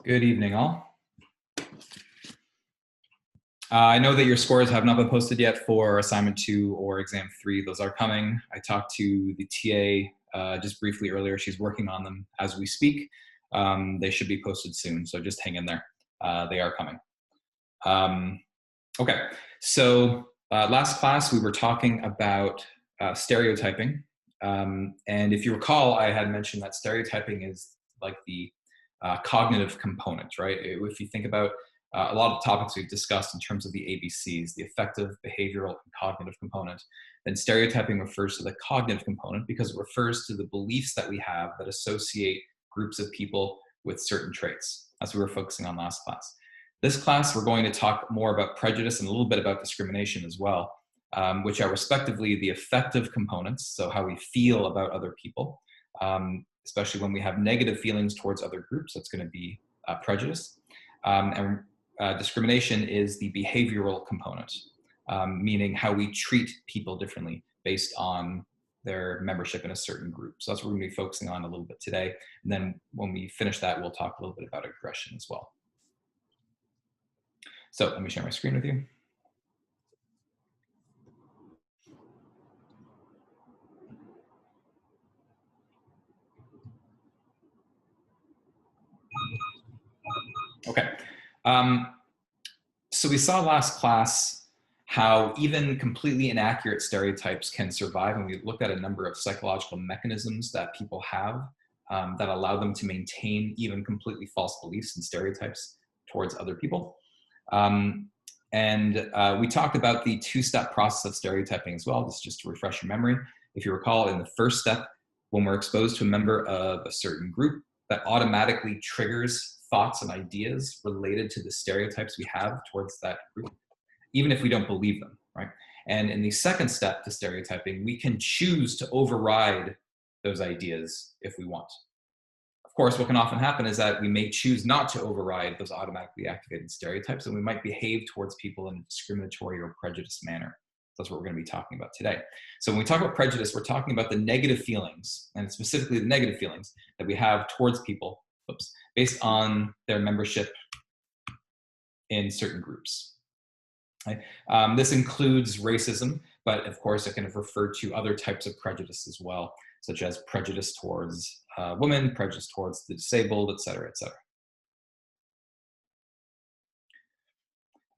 Good evening, all. I know that your scores have not been posted yet for assignment 2 or exam 3. Those are coming. I talked to the TA just briefly earlier. She's working on them as we speak. They should be posted soon, so just hang in there. They are coming. Okay, so last class we were talking about stereotyping. And if you recall, I had mentioned that stereotyping is like the cognitive component, right? If you think about a lot of topics we've discussed in terms of the ABCs, the affective, behavioral, and cognitive component, then stereotyping refers to the cognitive component because it refers to the beliefs that we have that associate groups of people with certain traits. That's what we were focusing on last class. This class, we're going to talk more about prejudice and a little bit about discrimination as well, which are respectively the affective components, so how we feel about other people, especially when we have negative feelings towards other groups. That's going to be prejudice. And discrimination is the behavioral component, meaning how we treat people differently based on their membership in a certain group. So that's what we're going to be focusing on a little bit today. And then when we finish that, we'll talk a little bit about aggression as well. So let me share my screen with you. Okay. So we saw last class how even completely inaccurate stereotypes can survive, and we looked at a number of psychological mechanisms that people have that allow them to maintain even completely false beliefs and stereotypes towards other people. We talked about the two-step process of stereotyping as well. This is just to refresh your memory. If you recall, in the first step, when we're exposed to a member of a certain group, that automatically triggers thoughts and ideas related to the stereotypes we have towards that group, even if we don't believe them, right? And in the second step to stereotyping, we can choose to override those ideas if we want. Of course, what can often happen is that we may choose not to override those automatically activated stereotypes, and we might behave towards people in a discriminatory or prejudiced manner. That's what we're going to be talking about today. So when we talk about prejudice, we're talking about the negative feelings, and specifically the negative feelings that we have towards people, based on their membership in certain groups. Right? This includes racism, but of course it can refer to other types of prejudice as well, such as prejudice towards women, prejudice towards the disabled, et cetera, et cetera.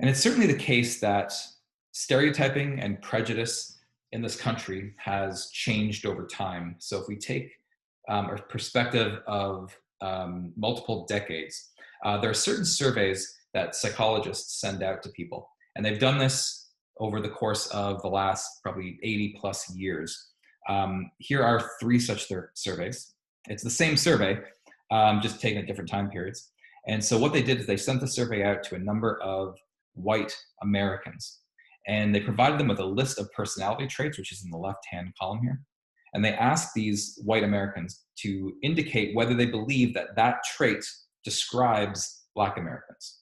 And it's certainly the case that stereotyping and prejudice in this country has changed over time. So if we take a perspective of multiple decades, there are certain surveys that psychologists send out to people. And they've done this over the course of the last probably 80 plus years. Here are 3 such surveys. It's the same survey, just taken at different time periods. And so what they did is they sent the survey out to a number of white Americans. And they provided them with a list of personality traits, which is in the left-hand column here. And they asked these white Americans to indicate whether they believe that that trait describes Black Americans.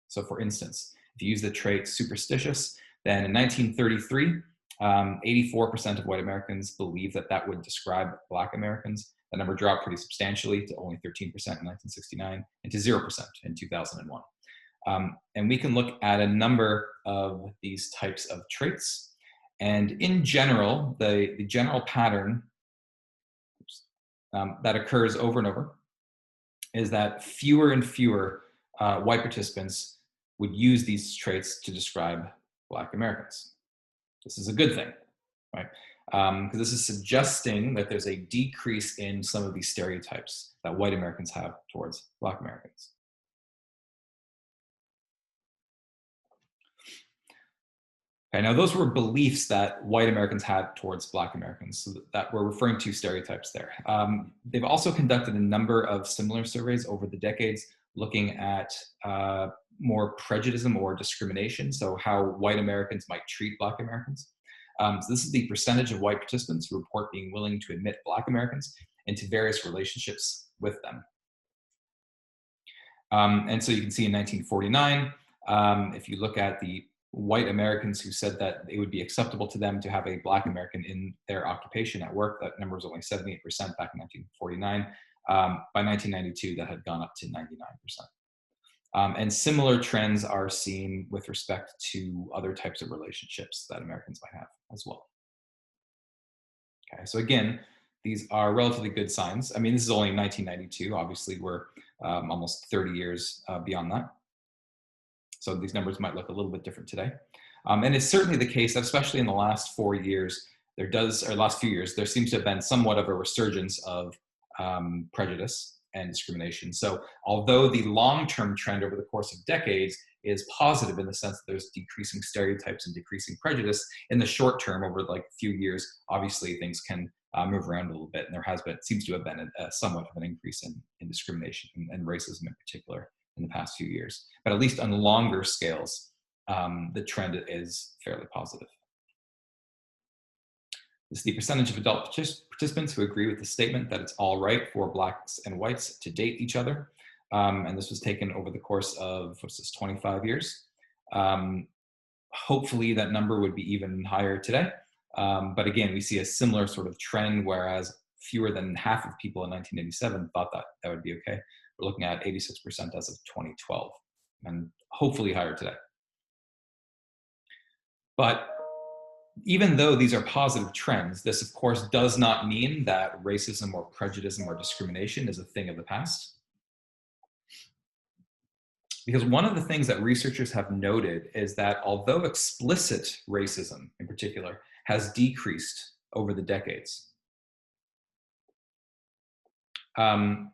So for instance, if you use the trait superstitious, then in 1933, 84% of white Americans believe that that would describe Black Americans. The number dropped pretty substantially to only 13% in 1969 and to 0% in 2001. And we can look at a number of these types of traits. And in general, the general pattern that occurs over and over is that fewer and fewer white participants would use these traits to describe Black Americans. This is a good thing, right? Because this is suggesting that there's a decrease in some of these stereotypes that white Americans have towards Black Americans. Okay, now those were beliefs that white Americans had towards Black Americans, so that we're referring to stereotypes there. They've also conducted a number of similar surveys over the decades looking at more prejudice or discrimination, so how white Americans might treat Black Americans. So this is the percentage of white participants who report being willing to admit Black Americans into various relationships with them. And so you can see in 1949, if you look at the white Americans who said that it would be acceptable to them to have a Black American in their occupation at work, that number was only 78% back in 1949. By 1992, that had gone up to 99%. And similar trends are seen with respect to other types of relationships that Americans might have as well. Okay, so again, these are relatively good signs. I mean, this is only 1992. Obviously, we're almost 30 years beyond that. So these numbers might look a little bit different today. And it's certainly the case that especially in the last 4 years, or last few years, there seems to have been somewhat of a resurgence of prejudice and discrimination. So although the long-term trend over the course of decades is positive in the sense that there's decreasing stereotypes and decreasing prejudice, in the short term, over like a few years, obviously things can move around a little bit. And seems to have been somewhat of an increase in discrimination and racism in particular in the past few years. But at least on longer scales, the trend is fairly positive. This is the percentage of adult participants who agree with the statement that it's all right for Blacks and whites to date each other. And this was taken over the course of, 25 years. Hopefully that number would be even higher today. But again, we see a similar sort of trend, whereas fewer than half of people in 1987 thought that that would be okay. We're looking at 86% as of 2012, and hopefully higher today. But even though these are positive trends, this of course does not mean that racism or prejudice or discrimination is a thing of the past. Because one of the things that researchers have noted is that although explicit racism in particular has decreased over the decades,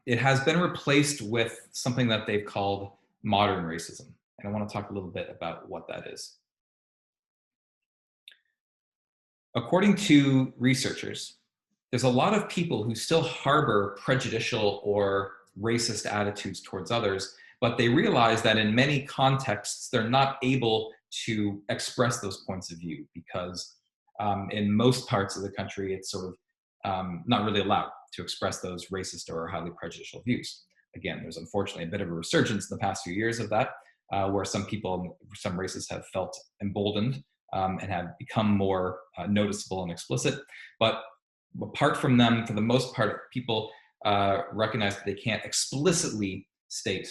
it has been replaced with something that they've called modern racism. And I want to talk a little bit about what that is. According to researchers, there's a lot of people who still harbor prejudicial or racist attitudes towards others, but they realize that in many contexts, they're not able to express those points of view because in most parts of the country, it's sort of not really allowed to express those racist or highly prejudicial views. Again, there's unfortunately a bit of a resurgence in the past few years of that, where some races have felt emboldened and have become more noticeable and explicit. But apart from them, for the most part, people recognize that they can't explicitly state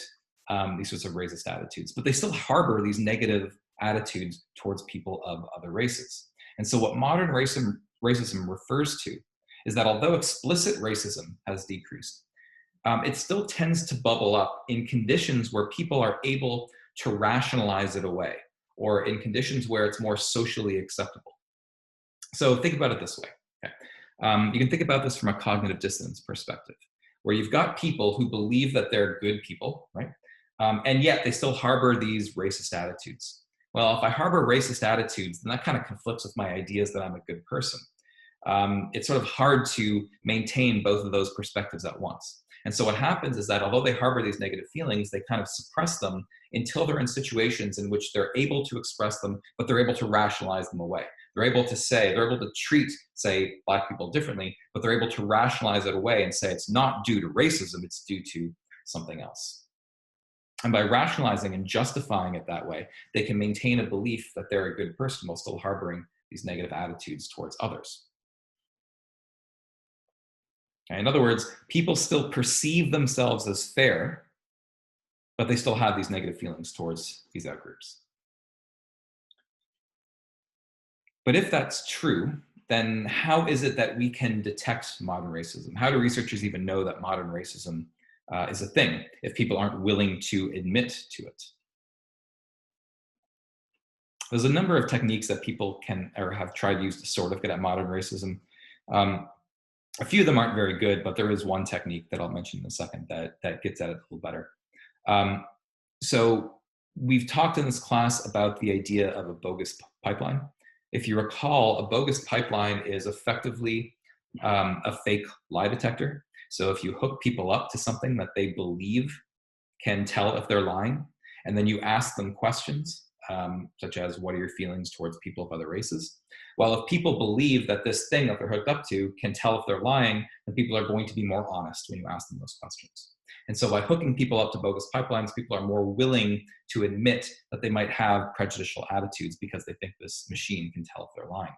these sorts of racist attitudes, but they still harbor these negative attitudes towards people of other races. And so what modern racism refers to is that although explicit racism has decreased, it still tends to bubble up in conditions where people are able to rationalize it away, or in conditions where it's more socially acceptable. So think about it this way. Okay. You can think about this from a cognitive dissonance perspective, where you've got people who believe that they're good people, right? And yet they still harbor these racist attitudes. Well, if I harbor racist attitudes, then that kind of conflicts with my ideas that I'm a good person. It's sort of hard to maintain both of those perspectives at once. And so what happens is that although they harbor these negative feelings, they kind of suppress them until they're in situations in which they're able to express them, but they're able to rationalize them away. They're able to treat, say, Black people differently, but they're able to rationalize it away and say it's not due to racism, it's due to something else. And by rationalizing and justifying it that way, they can maintain a belief that they're a good person while still harboring these negative attitudes towards others. Okay, in other words, people still perceive themselves as fair, but they still have these negative feelings towards these outgroups. But if that's true, then how is it that we can detect modern racism? How do researchers even know that modern racism is a thing if people aren't willing to admit to it? There's a number of techniques that people can or have tried to use to sort of get at modern racism. A few of them aren't very good, but there is one technique that I'll mention in a second that gets at it a little better. So we've talked in this class about the idea of a bogus pipeline. If you recall, a bogus pipeline is effectively a fake lie detector. So if you hook people up to something that they believe can tell if they're lying, and then you ask them questions, such as, what are your feelings towards people of other races? Well, if people believe that this thing that they're hooked up to can tell if they're lying, then people are going to be more honest when you ask them those questions. And so by hooking people up to bogus pipelines, people are more willing to admit that they might have prejudicial attitudes because they think this machine can tell if they're lying.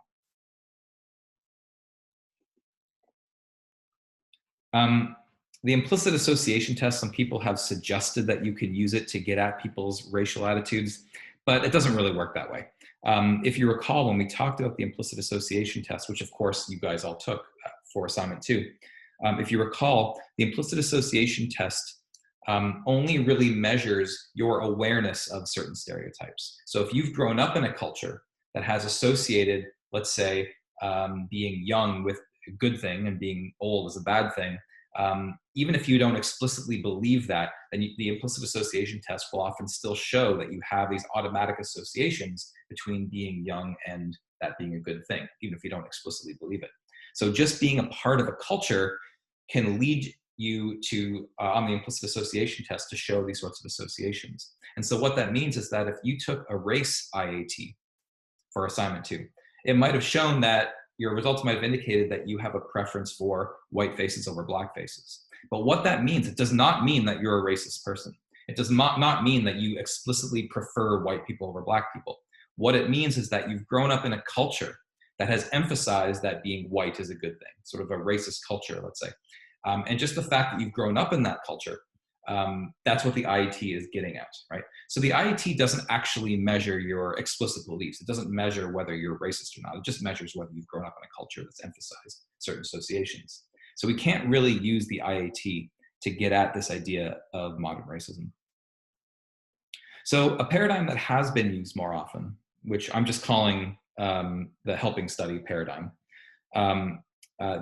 The implicit association test, some people have suggested that you can use it to get at people's racial attitudes, but it doesn't really work that way. If you recall, when we talked about the implicit association test, which of course you guys all took for assignment 2, if you recall, the implicit association test only really measures your awareness of certain stereotypes. So if you've grown up in a culture that has associated, let's say, being young with a good thing and being old is a bad thing, even if you don't explicitly believe that, then the implicit association test will often still show that you have these automatic associations between being young and that being a good thing, even if you don't explicitly believe it. So just being a part of a culture can lead you to, on the implicit association test, to show these sorts of associations. And so what that means is that if you took a race IAT for assignment 2, it might have shown that your results might have indicated that you have a preference for white faces over black faces. But what that means, it does not mean that you're a racist person. It does not mean that you explicitly prefer white people over black people. What it means is that you've grown up in a culture that has emphasized that being white is a good thing, sort of a racist culture, let's say. And just the fact that you've grown up in that culture, that's what the IET is getting at, right? So the IET doesn't actually measure your explicit beliefs. It doesn't measure whether you're racist or not. It just measures whether you've grown up in a culture that's emphasized certain associations. So we can't really use the IET to get at this idea of modern racism. So a paradigm that has been used more often, which I'm just calling the helping study paradigm,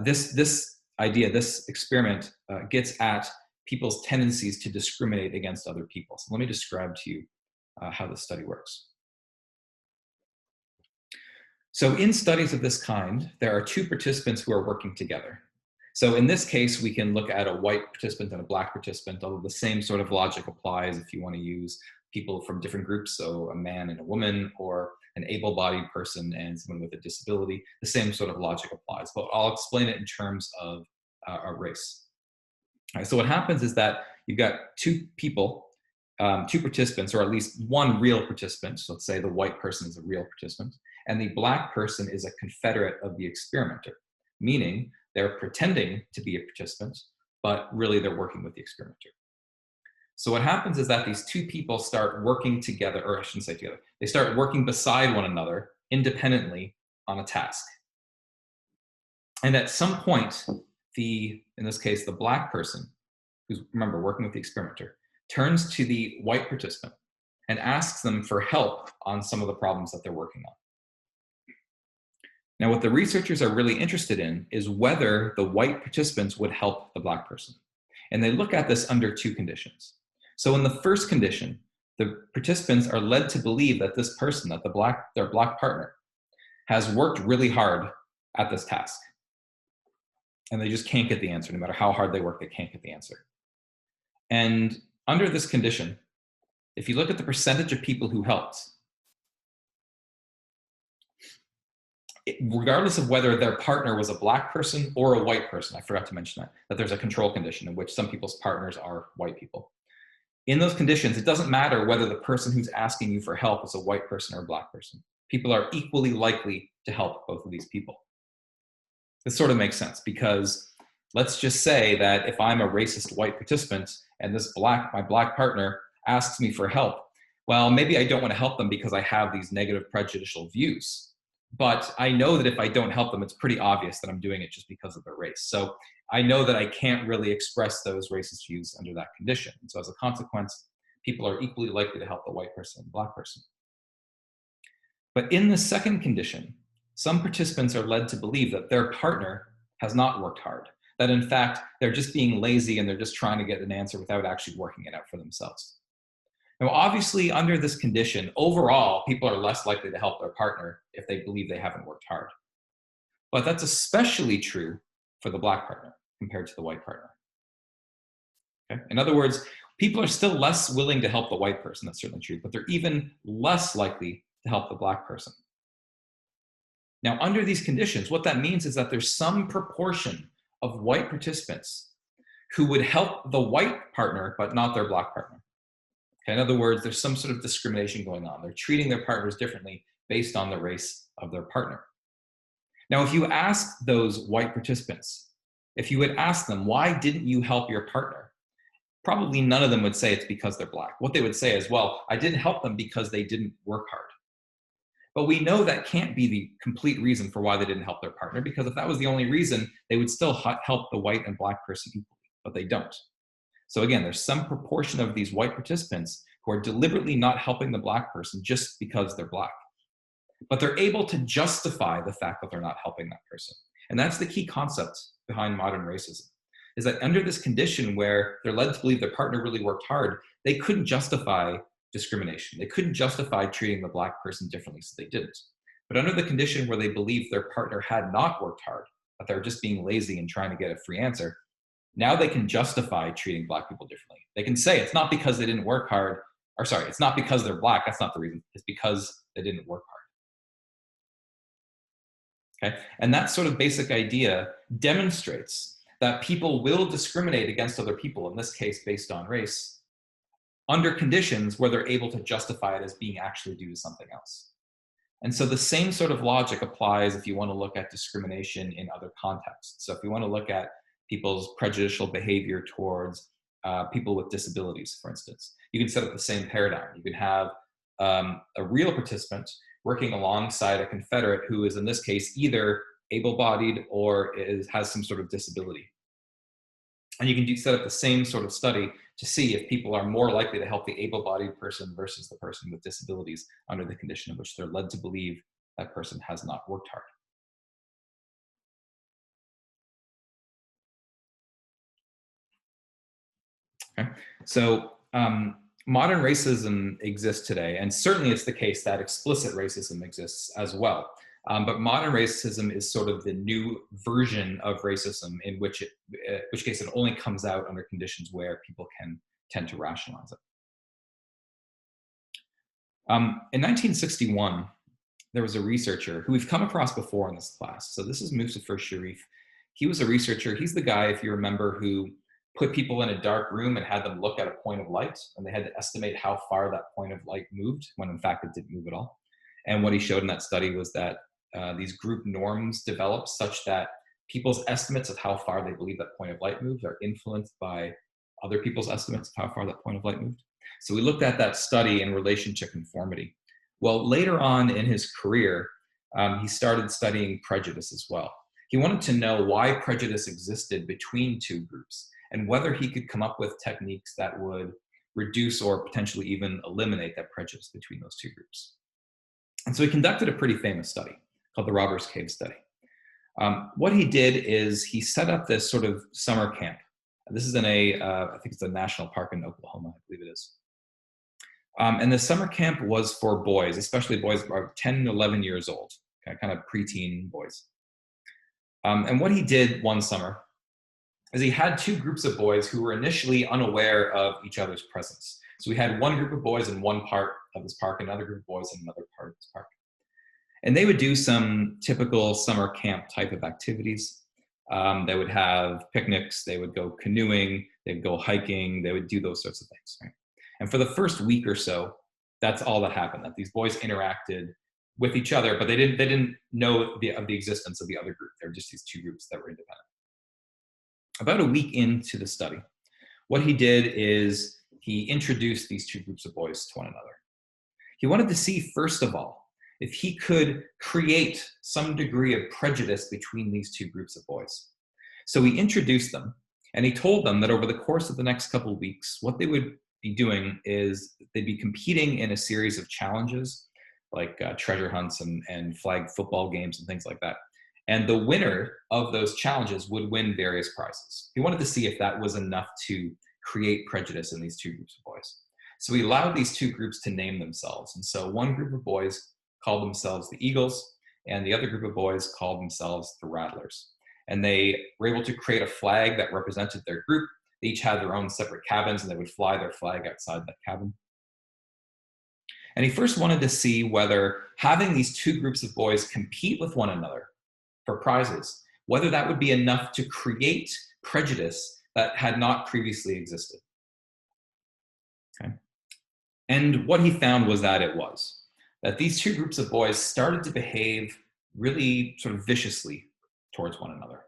this idea, this experiment gets at people's tendencies to discriminate against other people. So let me describe to you how this study works. So in studies of this kind, there are 2 participants who are working together. So in this case, we can look at a white participant and a black participant, although the same sort of logic applies if you want to use people from different groups, so a man and a woman, or an able-bodied person and someone with a disability. The same sort of logic applies, but I'll explain it in terms of a race. All right, so what happens is that you've got 2 people, 2 participants, or at least one real participant. So let's say the white person is a real participant, and the black person is a confederate of the experimenter, meaning they're pretending to be a participant, but really they're working with the experimenter. So what happens is that these 2 people start working together, or I shouldn't say together, they start working beside one another independently on a task. And at some point, in this case, the black person, who's, remember, working with the experimenter, turns to the white participant and asks them for help on some of the problems that they're working on. Now, what the researchers are really interested in is whether the white participants would help the black person. And they look at this under 2 conditions. So in the first condition, the participants are led to believe that this person, that their black partner, has worked really hard at this task. And they just can't get the answer. No matter how hard they work, they can't get the answer. And under this condition, if you look at the percentage of people who helped, regardless of whether their partner was a black person or a white person, I forgot to mention that there's a control condition in which some people's partners are white people. In those conditions, it doesn't matter whether the person who's asking you for help is a white person or a black person. People are equally likely to help both of these people. This sort of makes sense because let's just say that if I'm a racist white participant and my black partner asks me for help, well, maybe I don't want to help them because I have these negative prejudicial views. But I know that if I don't help them, it's pretty obvious that I'm doing it just because of their race. So I know that I can't really express those racist views under that condition. And so as a consequence, people are equally likely to help the white person and the black person. But in the second condition, some participants are led to believe that their partner has not worked hard, that in fact, they're just being lazy and they're just trying to get an answer without actually working it out for themselves. Now, obviously, under this condition, overall, people are less likely to help their partner if they believe they haven't worked hard. But that's especially true for the black partner compared to the white partner. Okay? In other words, people are still less willing to help the white person, that's certainly true, but they're even less likely to help the black person. Now, under these conditions, what that means is that there's some proportion of white participants who would help the white partner, but not their black partner. Okay, in other words, there's some sort of discrimination going on. They're treating their partners differently based on the race of their partner. Now, if you ask those white participants, If you would ask them, why didn't you help your partner? Probably none of them would say it's because they're Black. What they would say is, well, I didn't help them because they didn't work hard. But we know that can't be the complete reason for why they didn't help their partner, because if that was the only reason, they would still help the white and Black person equally, but they don't. So again, there's some proportion of these white participants who are deliberately not helping the Black person just because they're Black. But they're able to justify the fact that they're not helping that person. And that's the key concept behind modern racism, is that under this condition where they're led to believe their partner really worked hard, they couldn't justify discrimination. They couldn't justify treating the Black person differently, so they didn't. But under the condition where they believed their partner had not worked hard, that they were just being lazy and trying to get a free answer, now they can justify treating Black people differently. They can say it's not because they didn't work hard, or sorry, it's not because they're Black, that's not the reason, it's because they didn't work hard. Okay? And that sort of basic idea demonstrates that people will discriminate against other people, in this case based on race, under conditions where they're able to justify it as being actually due to something else. And so the same sort of logic applies if you want to look at discrimination in other contexts. So if you want to look at people's prejudicial behavior towards people with disabilities, for instance, you can set up the same paradigm. You can have a real participant working alongside a Confederate who is, in this case, either able-bodied or has some sort of disability. And you can set up the same sort of study to see if people are more likely to help the able-bodied person versus the person with disabilities under the condition in which they're led to believe that person has not worked hard. Okay. So modern racism exists today, and certainly it's the case that explicit racism exists as well. But modern racism is sort of the new version of racism, in which case it only comes out under conditions where people can tend to rationalize it. In 1961, there was a researcher who we've come across before in this class. So this is Mustafa Sharif. He was a researcher. He's the guy, if you remember, who put people in a dark room and had them look at a point of light, and they had to estimate how far that point of light moved, when in fact it didn't move at all. And what he showed in that study was that these group norms develop such that people's estimates of how far they believe that point of light moved are influenced by other people's estimates of how far that point of light moved. So we looked at that study in relation to conformity. Well, later on in his career, he started studying prejudice as well. He wanted to know why prejudice existed between two groups and whether he could come up with techniques that would reduce or potentially even eliminate that prejudice between those two groups. And so he conducted a pretty famous study called the Robbers Cave Study. What he did is he set up this sort of summer camp. This is in I think it's a national park in Oklahoma, I believe it is. And the summer camp was for boys, especially boys about 10 to 11 years old, kind of preteen boys. And what he did one summer is he had two groups of boys who were initially unaware of each other's presence. So we had one group of boys in one part of this park, another group of boys in another part of this park. And they would do some typical summer camp type of activities. They would have picnics, they would go canoeing, they'd go hiking, they would do those sorts of things, right? And for the first week or so, that's all that happened, that these boys interacted with each other, but they didn't know of the existence of the other group. They were just these two groups that were independent. About a week into the study, what he did is he introduced these two groups of boys to one another. He wanted to see, first of all, if he could create some degree of prejudice between these two groups of boys. So he introduced them, and he told them that over the course of the next couple of weeks, what they would be doing is they'd be competing in a series of challenges, like treasure hunts and flag football games and things like that. And the winner of those challenges would win various prizes. He wanted to see if that was enough to create prejudice in these two groups of boys. So he allowed these two groups to name themselves. And so one group of boys called themselves the Eagles, and the other group of boys called themselves the Rattlers. And they were able to create a flag that represented their group. They each had their own separate cabins, and they would fly their flag outside that cabin. And he first wanted to see whether having these two groups of boys compete with one another for prizes, whether that would be enough to create prejudice that had not previously existed. Okay. And what he found was that it was. That these two groups of boys started to behave really sort of viciously towards one another.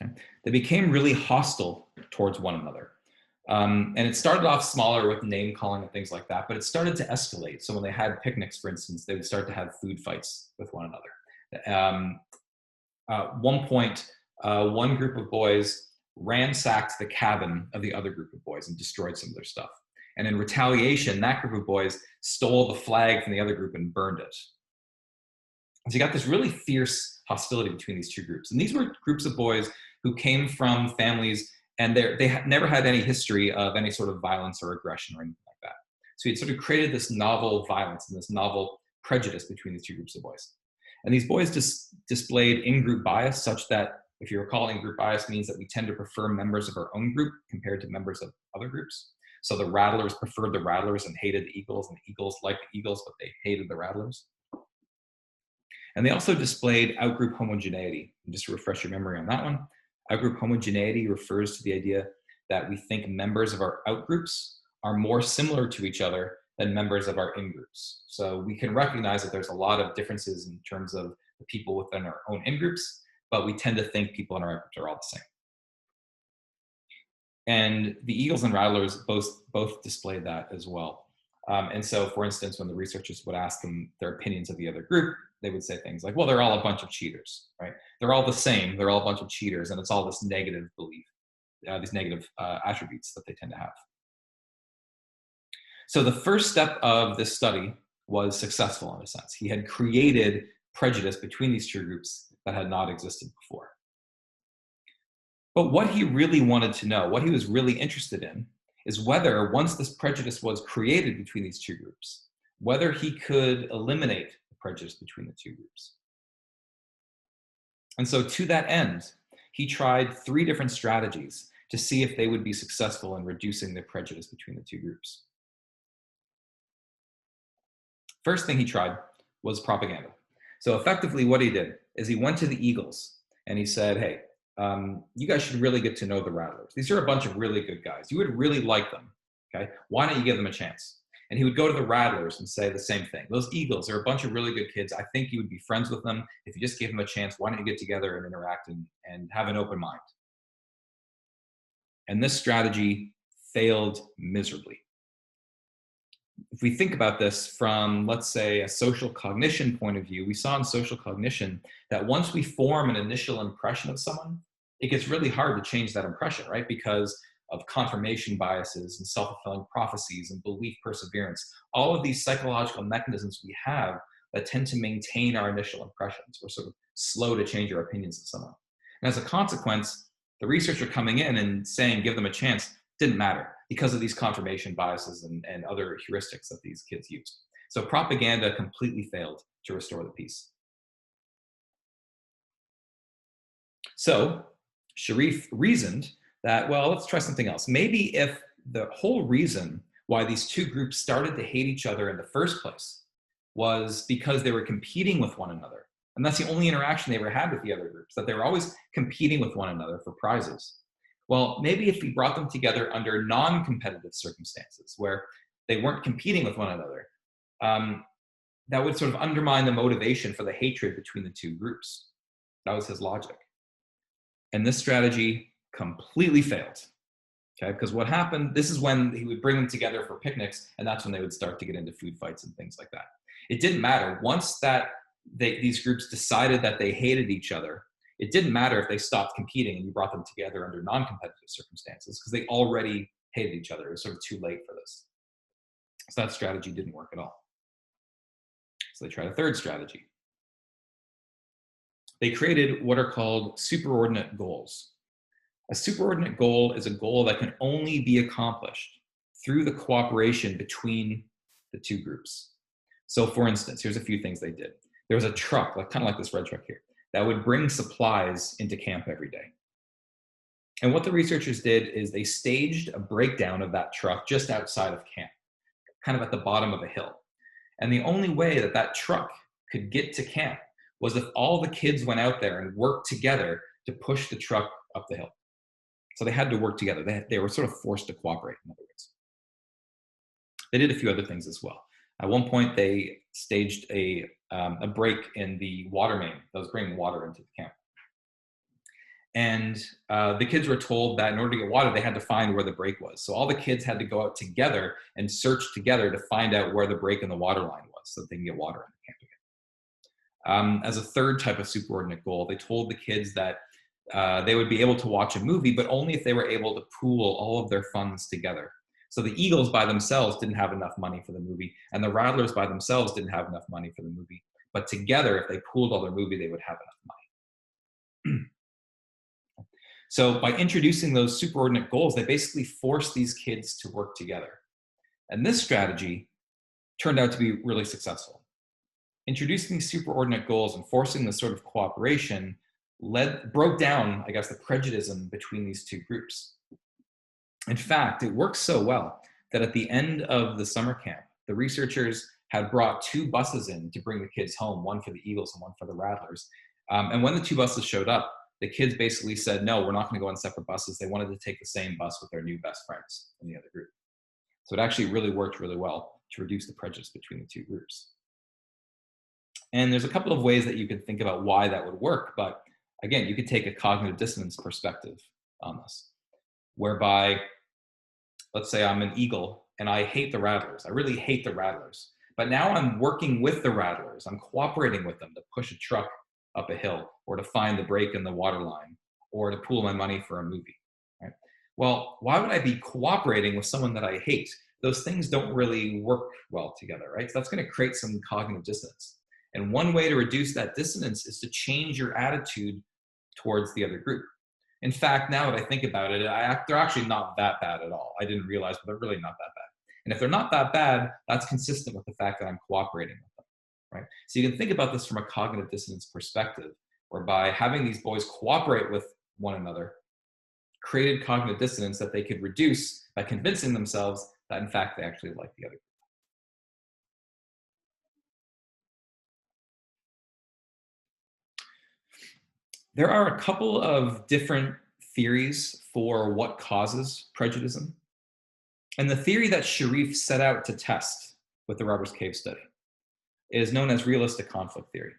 Okay? They became really hostile towards one another. And it started off smaller with name calling and things like that, but it started to escalate. So when they had picnics, for instance, they would start to have food fights with one another. One point, one group of boys ransacked the cabin of the other group of boys and destroyed some of their stuff. And in retaliation, that group of boys stole the flag from the other group and burned it. So you got this really fierce hostility between these two groups. And these were groups of boys who came from families and they had never had any history of any sort of violence or aggression or anything like that. So it sort of created this novel violence and this novel prejudice between these two groups of boys. And these boys just displayed in-group bias such that, if you recall, in-group bias means that we tend to prefer members of our own group compared to members of other groups. So the Rattlers preferred the Rattlers and hated the Eagles, and the Eagles liked the Eagles, but they hated the Rattlers. And they also displayed outgroup homogeneity. And just to refresh your memory on that one, outgroup homogeneity refers to the idea that we think members of our outgroups are more similar to each other than members of our in-groups. So we can recognize that there's a lot of differences in terms of the people within our own in-groups, but we tend to think people in our out-groups are all the same. And the Eagles and Rattlers both displayed that as well. And so, for instance, when the researchers would ask them their opinions of the other group, they would say things like, well, they're all a bunch of cheaters, right? They're all the same. They're all a bunch of cheaters. And it's all this negative belief, these negative attributes that they tend to have. So the first step of this study was successful in a sense. He had created prejudice between these two groups that had not existed before. But what he really wanted to know, what he was really interested in, is whether, once this prejudice was created between these two groups, whether he could eliminate the prejudice between the two groups. And so to that end, he tried 3 different strategies to see if they would be successful in reducing the prejudice between the two groups. First thing he tried was propaganda. So effectively what he did is he went to the Eagles and he said, hey, you guys should really get to know the Rattlers. These are a bunch of really good guys. You would really like them, okay? Why don't you give them a chance? And he would go to the Rattlers and say the same thing. Those Eagles are a bunch of really good kids. I think you would be friends with them. If you just gave them a chance, why don't you get together and interact and have an open mind? And this strategy failed miserably. If we think about this from, let's say, a social cognition point of view, we saw in social cognition that once we form an initial impression of someone, it gets really hard to change that impression, right? Because of confirmation biases and self-fulfilling prophecies and belief perseverance, all of these psychological mechanisms we have that tend to maintain our initial impressions. We're sort of slow to change our opinions of someone. And as a consequence, the researcher coming in and saying, give them a chance, didn't matter because of these confirmation biases and other heuristics that these kids used. So propaganda completely failed to restore the peace. So Sharif reasoned that, well, let's try something else. Maybe if the whole reason why these two groups started to hate each other in the first place was because they were competing with one another, and that's the only interaction they ever had with the other groups, that they were always competing with one another for prizes. Well, maybe if we brought them together under non-competitive circumstances where they weren't competing with one another, that would sort of undermine the motivation for the hatred between the two groups. That was his logic. And this strategy completely failed. Okay, because what happened, this is when he would bring them together for picnics, and that's when they would start to get into food fights and things like that. It didn't matter. Once that these groups decided that they hated each other, it didn't matter if they stopped competing and you brought them together under non-competitive circumstances because they already hated each other. It was sort of too late for this. So that strategy didn't work at all. So they tried a third strategy. They created what are called superordinate goals. A superordinate goal is a goal that can only be accomplished through the cooperation between the two groups. So for instance, here's a few things they did. There was a truck, kind of like this red truck here, that would bring supplies into camp every day. And what the researchers did is they staged a breakdown of that truck just outside of camp, kind of at the bottom of a hill. And the only way that that truck could get to camp was if all the kids went out there and worked together to push the truck up the hill. So they had to work together. They were sort of forced to cooperate, in other words. They did a few other things as well. At one point, they staged a break in the water main that was bringing water into the camp. And the kids were told that in order to get water, they had to find where the break was. So all the kids had to go out together and search together to find out where the break in the water line was so that they can get water in the camp again. As a third type of superordinate goal, they told the kids that they would be able to watch a movie, but only if they were able to pool all of their funds together. So the Eagles by themselves didn't have enough money for the movie, and the Rattlers by themselves didn't have enough money for the movie. But together, if they pooled all their movie, they would have enough money. So by introducing those superordinate goals, they basically forced these kids to work together. And this strategy turned out to be really successful. Introducing these superordinate goals and forcing this sort of cooperation broke down, I guess, the prejudice between these two groups. In fact, it worked so well that at the end of the summer camp, the researchers had brought 2 buses in to bring the kids home, one for the Eagles and one for the Rattlers. And when the 2 buses showed up, the kids basically said, no, we're not going to go on separate buses. They wanted to take the same bus with their new best friends in the other group. So it actually really worked really well to reduce the prejudice between the 2 groups. And there's a couple of ways that you could think about why that would work. But again, you could take a cognitive dissonance perspective on this, whereby, let's say I'm an Eagle and I hate the Rattlers. I really hate the Rattlers. But now I'm working with the Rattlers. I'm cooperating with them to push a truck up a hill, or to find the break in the water line, or to pool my money for a movie. Right? Well, why would I be cooperating with someone that I hate? Those things don't really work well together, right? So that's going to create some cognitive dissonance. And one way to reduce that dissonance is to change your attitude towards the other group. In fact, now that I think about it, they're actually not that bad at all. I didn't realize, but they're really not that bad. And if they're not that bad, that's consistent with the fact that I'm cooperating with them. Right? So you can think about this from a cognitive dissonance perspective, whereby having these boys cooperate with one another created cognitive dissonance that they could reduce by convincing themselves that in fact they actually like the other. There are a couple of different theories for what causes prejudice. And the theory that Sharif set out to test with the Robbers Cave study is known as realistic conflict theory.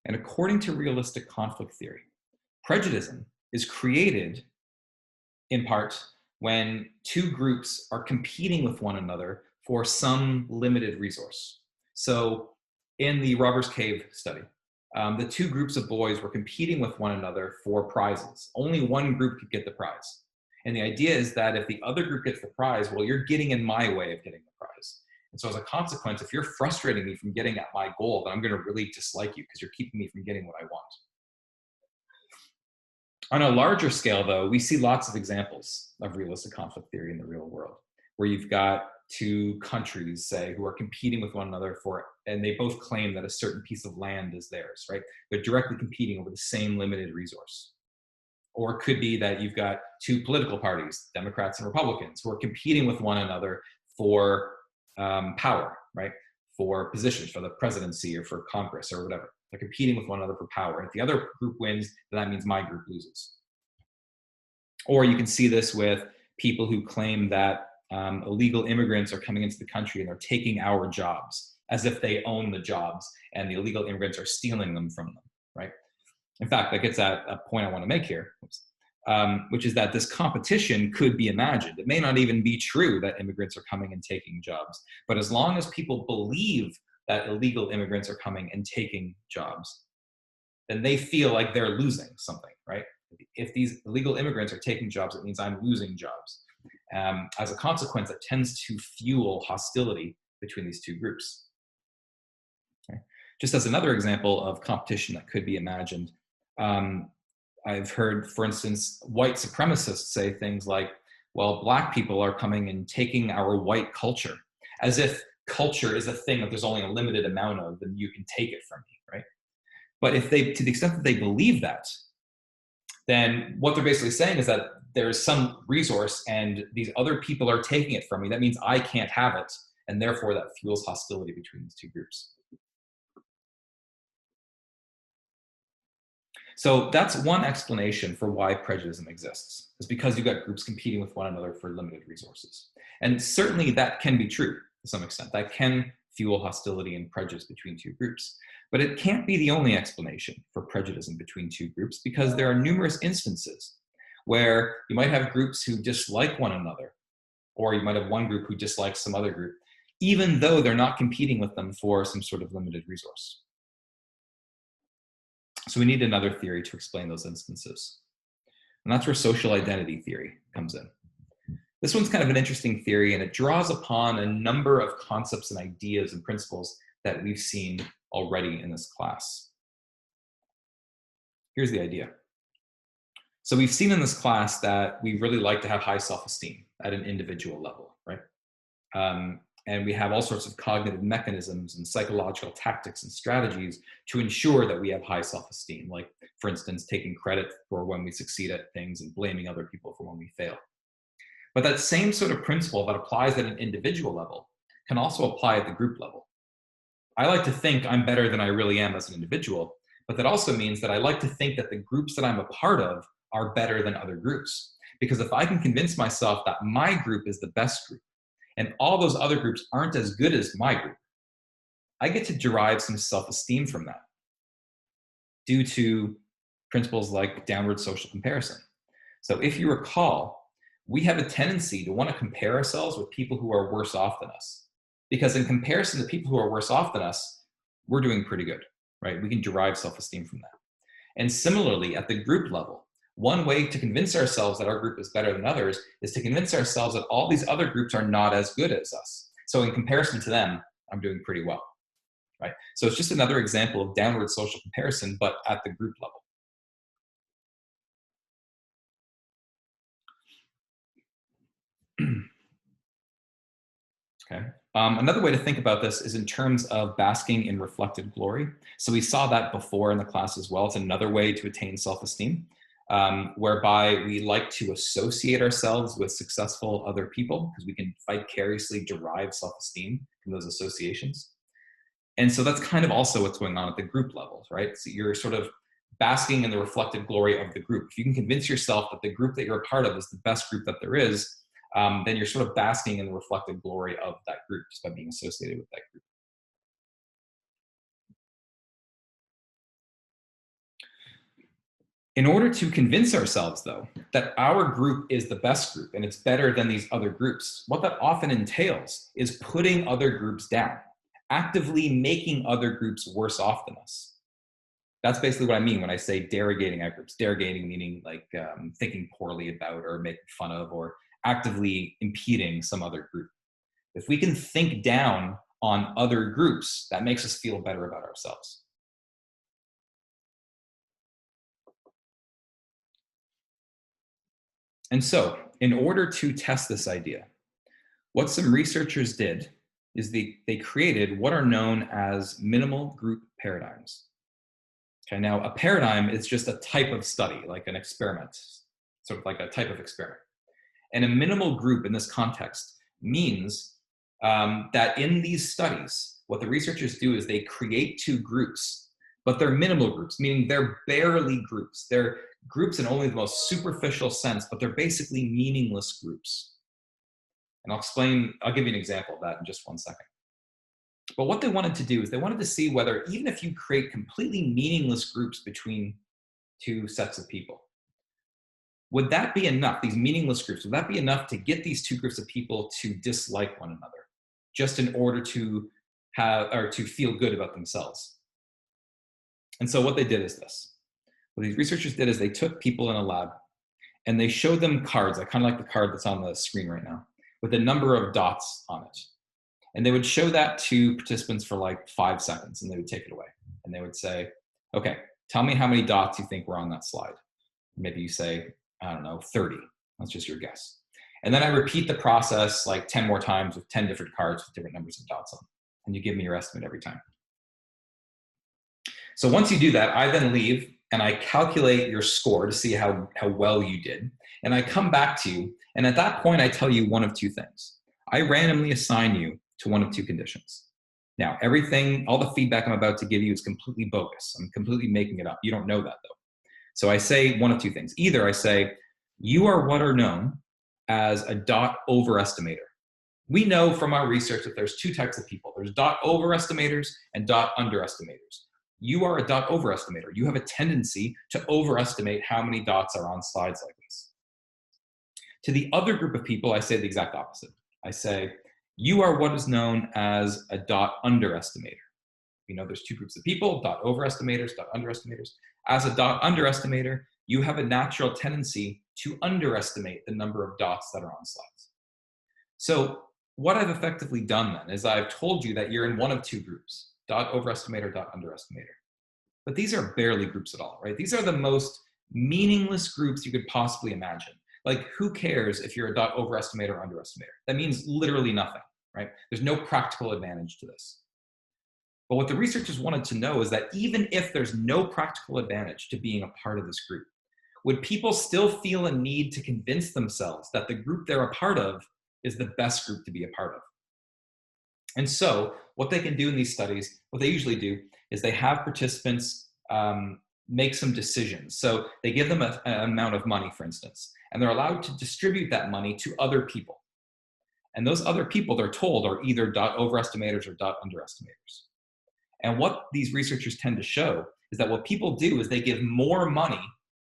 And according to realistic conflict theory, prejudice is created in part when 2 groups are competing with one another for some limited resource. So in the Robbers Cave study, the 2 groups of boys were competing with one another for prizes. Only one group could get the prize. And the idea is that if the other group gets the prize, well, you're getting in my way of getting the prize. And so as a consequence, if you're frustrating me from getting at my goal, then I'm going to really dislike you because you're keeping me from getting what I want. On a larger scale, though, we see lots of examples of realistic conflict theory in the real world, where you've got 2 countries, say, who are competing with one another and they both claim that a certain piece of land is theirs, right? They're directly competing over the same limited resource. Or it could be that you've got 2 political parties, Democrats and Republicans, who are competing with one another for power, right? For positions, for the presidency or for Congress or whatever. They're competing with one another for power. And if the other group wins, then that means my group loses. Or you can see this with people who claim that illegal immigrants are coming into the country and they're taking our jobs as if they own the jobs and the illegal immigrants are stealing them from them, right? In fact, that gets at a point I want to make here, which is that this competition could be imagined. It may not even be true that immigrants are coming and taking jobs, but as long as people believe that illegal immigrants are coming and taking jobs, then they feel like they're losing something, right? If these illegal immigrants are taking jobs, it means I'm losing jobs. As a consequence, it tends to fuel hostility between these 2 groups. Okay. Just as another example of competition that could be imagined, I've heard, for instance, white supremacists say things like, well, Black people are coming and taking our white culture, as if culture is a thing that there's only a limited amount of and you can take it from me, right? But if they, to the extent that they believe that, then what they're basically saying is that there's some resource and these other people are taking it from me. That means I can't have it. And therefore that fuels hostility between these 2 groups. So that's one explanation for why prejudice exists. It's because you've got groups competing with one another for limited resources. And certainly that can be true to some extent. That can fuel hostility and prejudice between two groups. But it can't be the only explanation for prejudice between two groups, because there are numerous instances where you might have groups who dislike one another, or you might have one group who dislikes some other group, even though they're not competing with them for some sort of limited resource. So we need another theory to explain those instances. And that's where social identity theory comes in. This one's kind of an interesting theory, and it draws upon a number of concepts and ideas and principles that we've seen already in this class. Here's the idea. So we've seen in this class that we really like to have high self-esteem at an individual level, right? And we have all sorts of cognitive mechanisms and psychological tactics and strategies to ensure that we have high self-esteem, like, for instance, taking credit for when we succeed at things and blaming other people for when we fail. But that same sort of principle that applies at an individual level can also apply at the group level. I like to think I'm better than I really am as an individual, but that also means that I like to think that the groups that I'm a part of are better than other groups. Because if I can convince myself that my group is the best group and all those other groups aren't as good as my group, I get to derive some self-esteem from that due to principles like downward social comparison. So if you recall, we have a tendency to want to compare ourselves with people who are worse off than us. Because in comparison to people who are worse off than us, we're doing pretty good, right? We can derive self-esteem from that. And similarly, at the group level, one way to convince ourselves that our group is better than others is to convince ourselves that all these other groups are not as good as us. So in comparison to them, I'm doing pretty well, right? So it's just another example of downward social comparison, but at the group level. Okay. Another way to think about this is in terms of basking in reflected glory. So we saw that before in the class as well. It's another way to attain self-esteem, whereby we like to associate ourselves with successful other people because we can vicariously derive self-esteem from those associations. And so that's kind of also what's going on at the group levels, right? So you're sort of basking in the reflected glory of the group. If you can convince yourself that the group that you're a part of is the best group that there is, then you're sort of basking in the reflected glory of that group just by being associated with that group. In order to convince ourselves, though, that our group is the best group and it's better than these other groups, what that often entails is putting other groups down, actively making other groups worse off than us. That's basically what I mean when I say derogating our groups. Derogating meaning like thinking poorly about or making fun of or actively impeding some other group. If we can think down on other groups, that makes us feel better about ourselves. And so, in order to test this idea, what some researchers did is they created what are known as minimal group paradigms. Okay, now a paradigm is just a type of study, like an experiment, sort of like a type of experiment. And a minimal group in this context means that in these studies, what the researchers do is they create two groups, but they're minimal groups, meaning they're barely groups. They're groups in only the most superficial sense, but they're basically meaningless groups. And I'll give you an example of that in just one second. But what they wanted to do is they wanted to see whether, even if you create completely meaningless groups between two sets of people, would that be enough, these meaningless groups, would that be enough to get these two groups of people to dislike one another, just in order to have, or to feel good about themselves? And so what they did is this. What these researchers did is they took people in a lab and they showed them cards, like kind of like the card that's on the screen right now, with a number of dots on it. And they would show that to participants for like 5 seconds and they would take it away. And they would say, okay, tell me how many dots you think were on that slide. Maybe you say, I don't know, 30. That's just your guess. And then I repeat the process like 10 more times with 10 different cards with different numbers of dots on them. And you give me your estimate every time. So once you do that, I then leave and I calculate your score to see how well you did. And I come back to you. And at that point, I tell you one of two things. I randomly assign you to one of two conditions. Now, everything, all the feedback I'm about to give you is completely bogus. I'm completely making it up. You don't know that though. So I say one of two things. Either I say, you are what are known as a dot overestimator, We know from our research that there's two types of people. There's dot overestimators and dot underestimators. You are a dot overestimator. You have a tendency to overestimate how many dots are on slides like this. To the other group of people, I say the exact opposite. I say, you are what is known as a dot underestimator. You know, there's two groups of people, dot overestimators, dot underestimators. As a dot underestimator, you have a natural tendency to underestimate the number of dots that are on slides. So what I've effectively done then is I've told you that you're in one of two groups, dot overestimator, dot underestimator. But these are barely groups at all, right? These are the most meaningless groups you could possibly imagine. Like, who cares if you're a dot overestimator or underestimator? That means literally nothing, right? There's no practical advantage to this. But what the researchers wanted to know is that even if there's no practical advantage to being a part of this group, would people still feel a need to convince themselves that the group they're a part of is the best group to be a part of? And so what they can do in these studies, what they usually do, is they have participants make some decisions. So they give them an amount of money, for instance, and they're allowed to distribute that money to other people. And those other people, they're told, are either dot overestimators or dot underestimators. And what these researchers tend to show is that what people do is they give more money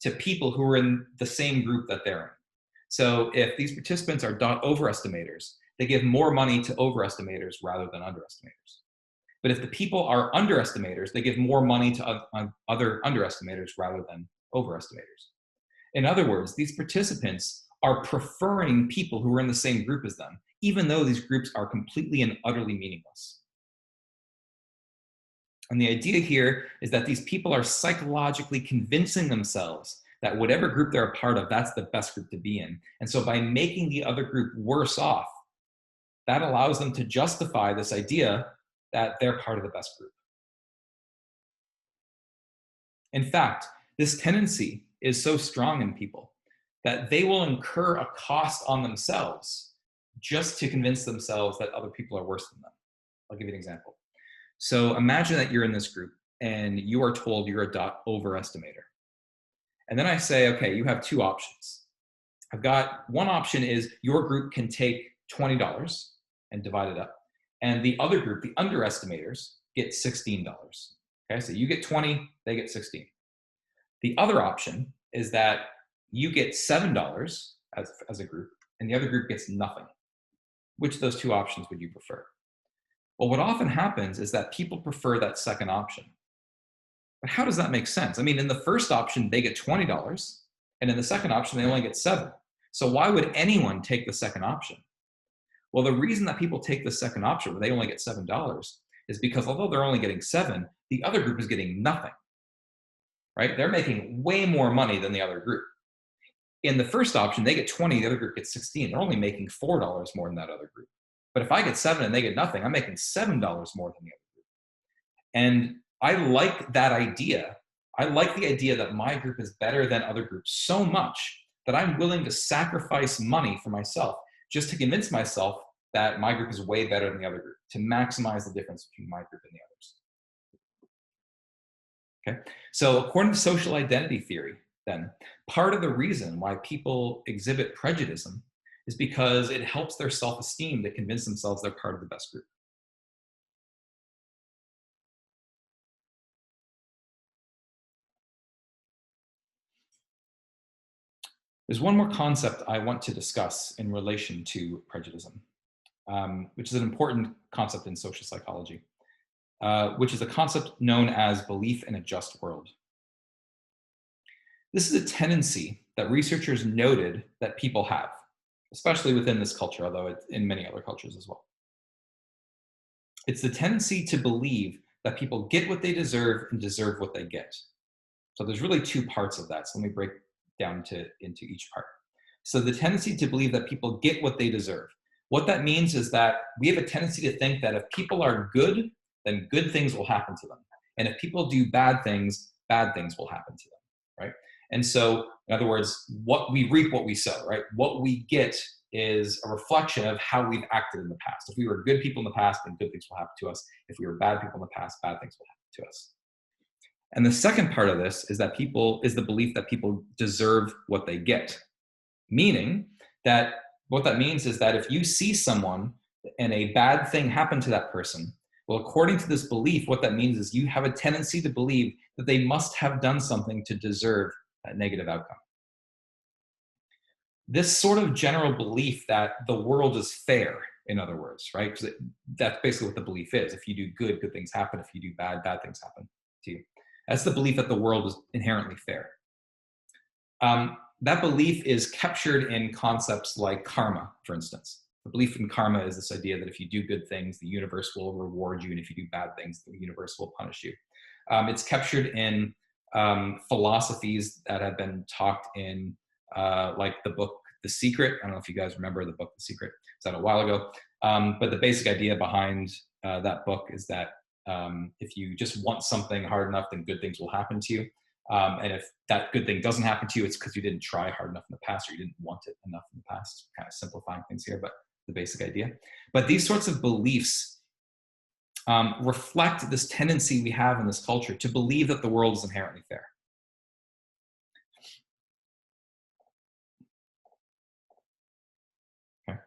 to people who are in the same group that they're in. So if these participants are dot overestimators, they give more money to overestimators rather than underestimators. But if the people are underestimators, they give more money to other underestimators rather than overestimators. In other words, these participants are preferring people who are in the same group as them, even though these groups are completely and utterly meaningless. And the idea here is that these people are psychologically convincing themselves that whatever group they're a part of, that's the best group to be in. And so by making the other group worse off, that allows them to justify this idea that they're part of the best group. In fact, this tendency is so strong in people that they will incur a cost on themselves just to convince themselves that other people are worse than them. I'll give you an example. So imagine that you're in this group and you are told you're a dot overestimator. And then I say, okay, you have two options. I've got one option is your group can take $20 and divide it up. And the other group, the underestimators, get $16. Okay, so you get 20, they get 16. The other option is that you get $7 as a group and the other group gets nothing. Which of those two options would you prefer? Well, what often happens is that people prefer that second option. But how does that make sense? I mean, in the first option, they get $20, and in the second option, they only get $7. So why would anyone take the second option? Well, the reason that people take the second option, where they only get $7, is because although they're only getting 7, the other group is getting nothing, right? They're making way more money than the other group. In the first option, they get 20, the other group gets 16. They're only making $4 more than that other group. But if I get 7 and they get nothing, I'm making $7 more than the other group. And I like that idea. I like the idea that my group is better than other groups so much that I'm willing to sacrifice money for myself just to convince myself that my group is way better than the other group, to maximize the difference between my group and the others. Okay, so according to social identity theory, then, part of the reason why people exhibit prejudice is because it helps their self-esteem to convince themselves they're part of the best group. There's one more concept I want to discuss in relation to prejudice, which is an important concept in social psychology, which is a concept known as belief in a just world. This is a tendency that researchers noted that people have, especially within this culture, although it's in many other cultures as well. It's the tendency to believe that people get what they deserve and deserve what they get. So there's really two parts of that. So let me break down into each part. So the tendency to believe that people get what they deserve. What that means is that we have a tendency to think that if people are good, then good things will happen to them. And if people do bad things will happen to them, right? And so, in other words, what we reap, what we sow, right? What we get is a reflection of how we've acted in the past. If we were good people in the past, then good things will happen to us. If we were bad people in the past, bad things will happen to us. And the second part of this is that the belief that people deserve what they get. Meaning that what that means is that if you see someone and a bad thing happened to that person, well, according to this belief, what that means is you have a tendency to believe that they must have done something to deserve that negative outcome. This sort of general belief that the world is fair, in other words, right? Because that's basically what the belief is. If you do good, good things happen. If you do bad, bad things happen to you. That's the belief that the world is inherently fair. That belief is captured in concepts like karma, for instance. The belief in karma is this idea that if you do good things, the universe will reward you, and if you do bad things, the universe will punish you. It's captured in philosophies that have been talked in, like the book The Secret. I don't know if you guys remember the book The Secret. It's out a while ago. But the basic idea behind that book is that if you just want something hard enough, then good things will happen to you. And if that good thing doesn't happen to you, it's because you didn't try hard enough in the past, or you didn't want it enough in the past. Kind of simplifying things here, but the basic idea. But these sorts of beliefs reflect this tendency we have in this culture to believe that the world is inherently fair. Okay.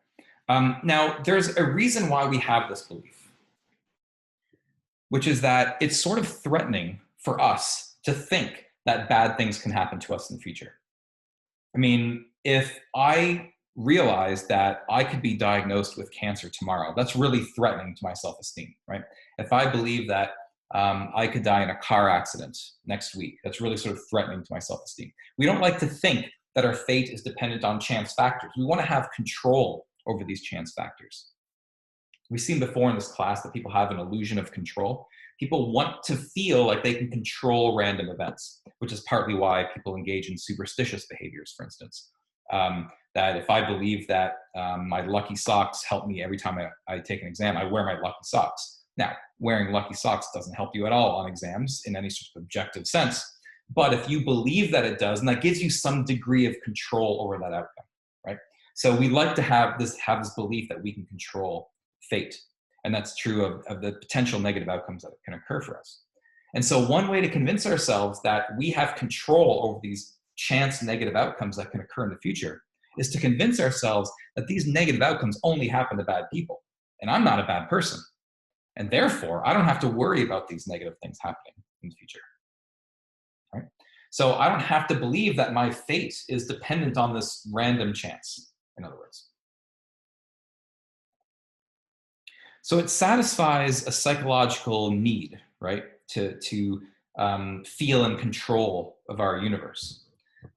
Now, there's a reason why we have this belief, which is that it's sort of threatening for us to think that bad things can happen to us in the future. I mean, if I realize that I could be diagnosed with cancer tomorrow, that's really threatening to my self-esteem, right? If I believe that I could die in a car accident next week, that's really sort of threatening to my self-esteem. We don't like to think that our fate is dependent on chance factors. We want to have control over these chance factors. We've seen before in this class that people have an illusion of control. People want to feel like they can control random events, which is partly why people engage in superstitious behaviors, for instance. That if I believe that my lucky socks help me every time I take an exam, I wear my lucky socks. Now, wearing lucky socks doesn't help you at all on exams in any sort of objective sense. But if you believe that it does, and that gives you some degree of control over that outcome, right? So we like to have this belief that we can control fate. And that's true of the potential negative outcomes that can occur for us. And so one way to convince ourselves that we have control over these chance negative outcomes that can occur in the future is to convince ourselves that these negative outcomes only happen to bad people. And I'm not a bad person. And therefore, I don't have to worry about these negative things happening in the future. Right? So I don't have to believe that my fate is dependent on this random chance, in other words. So it satisfies a psychological need, right, to feel in control of our universe.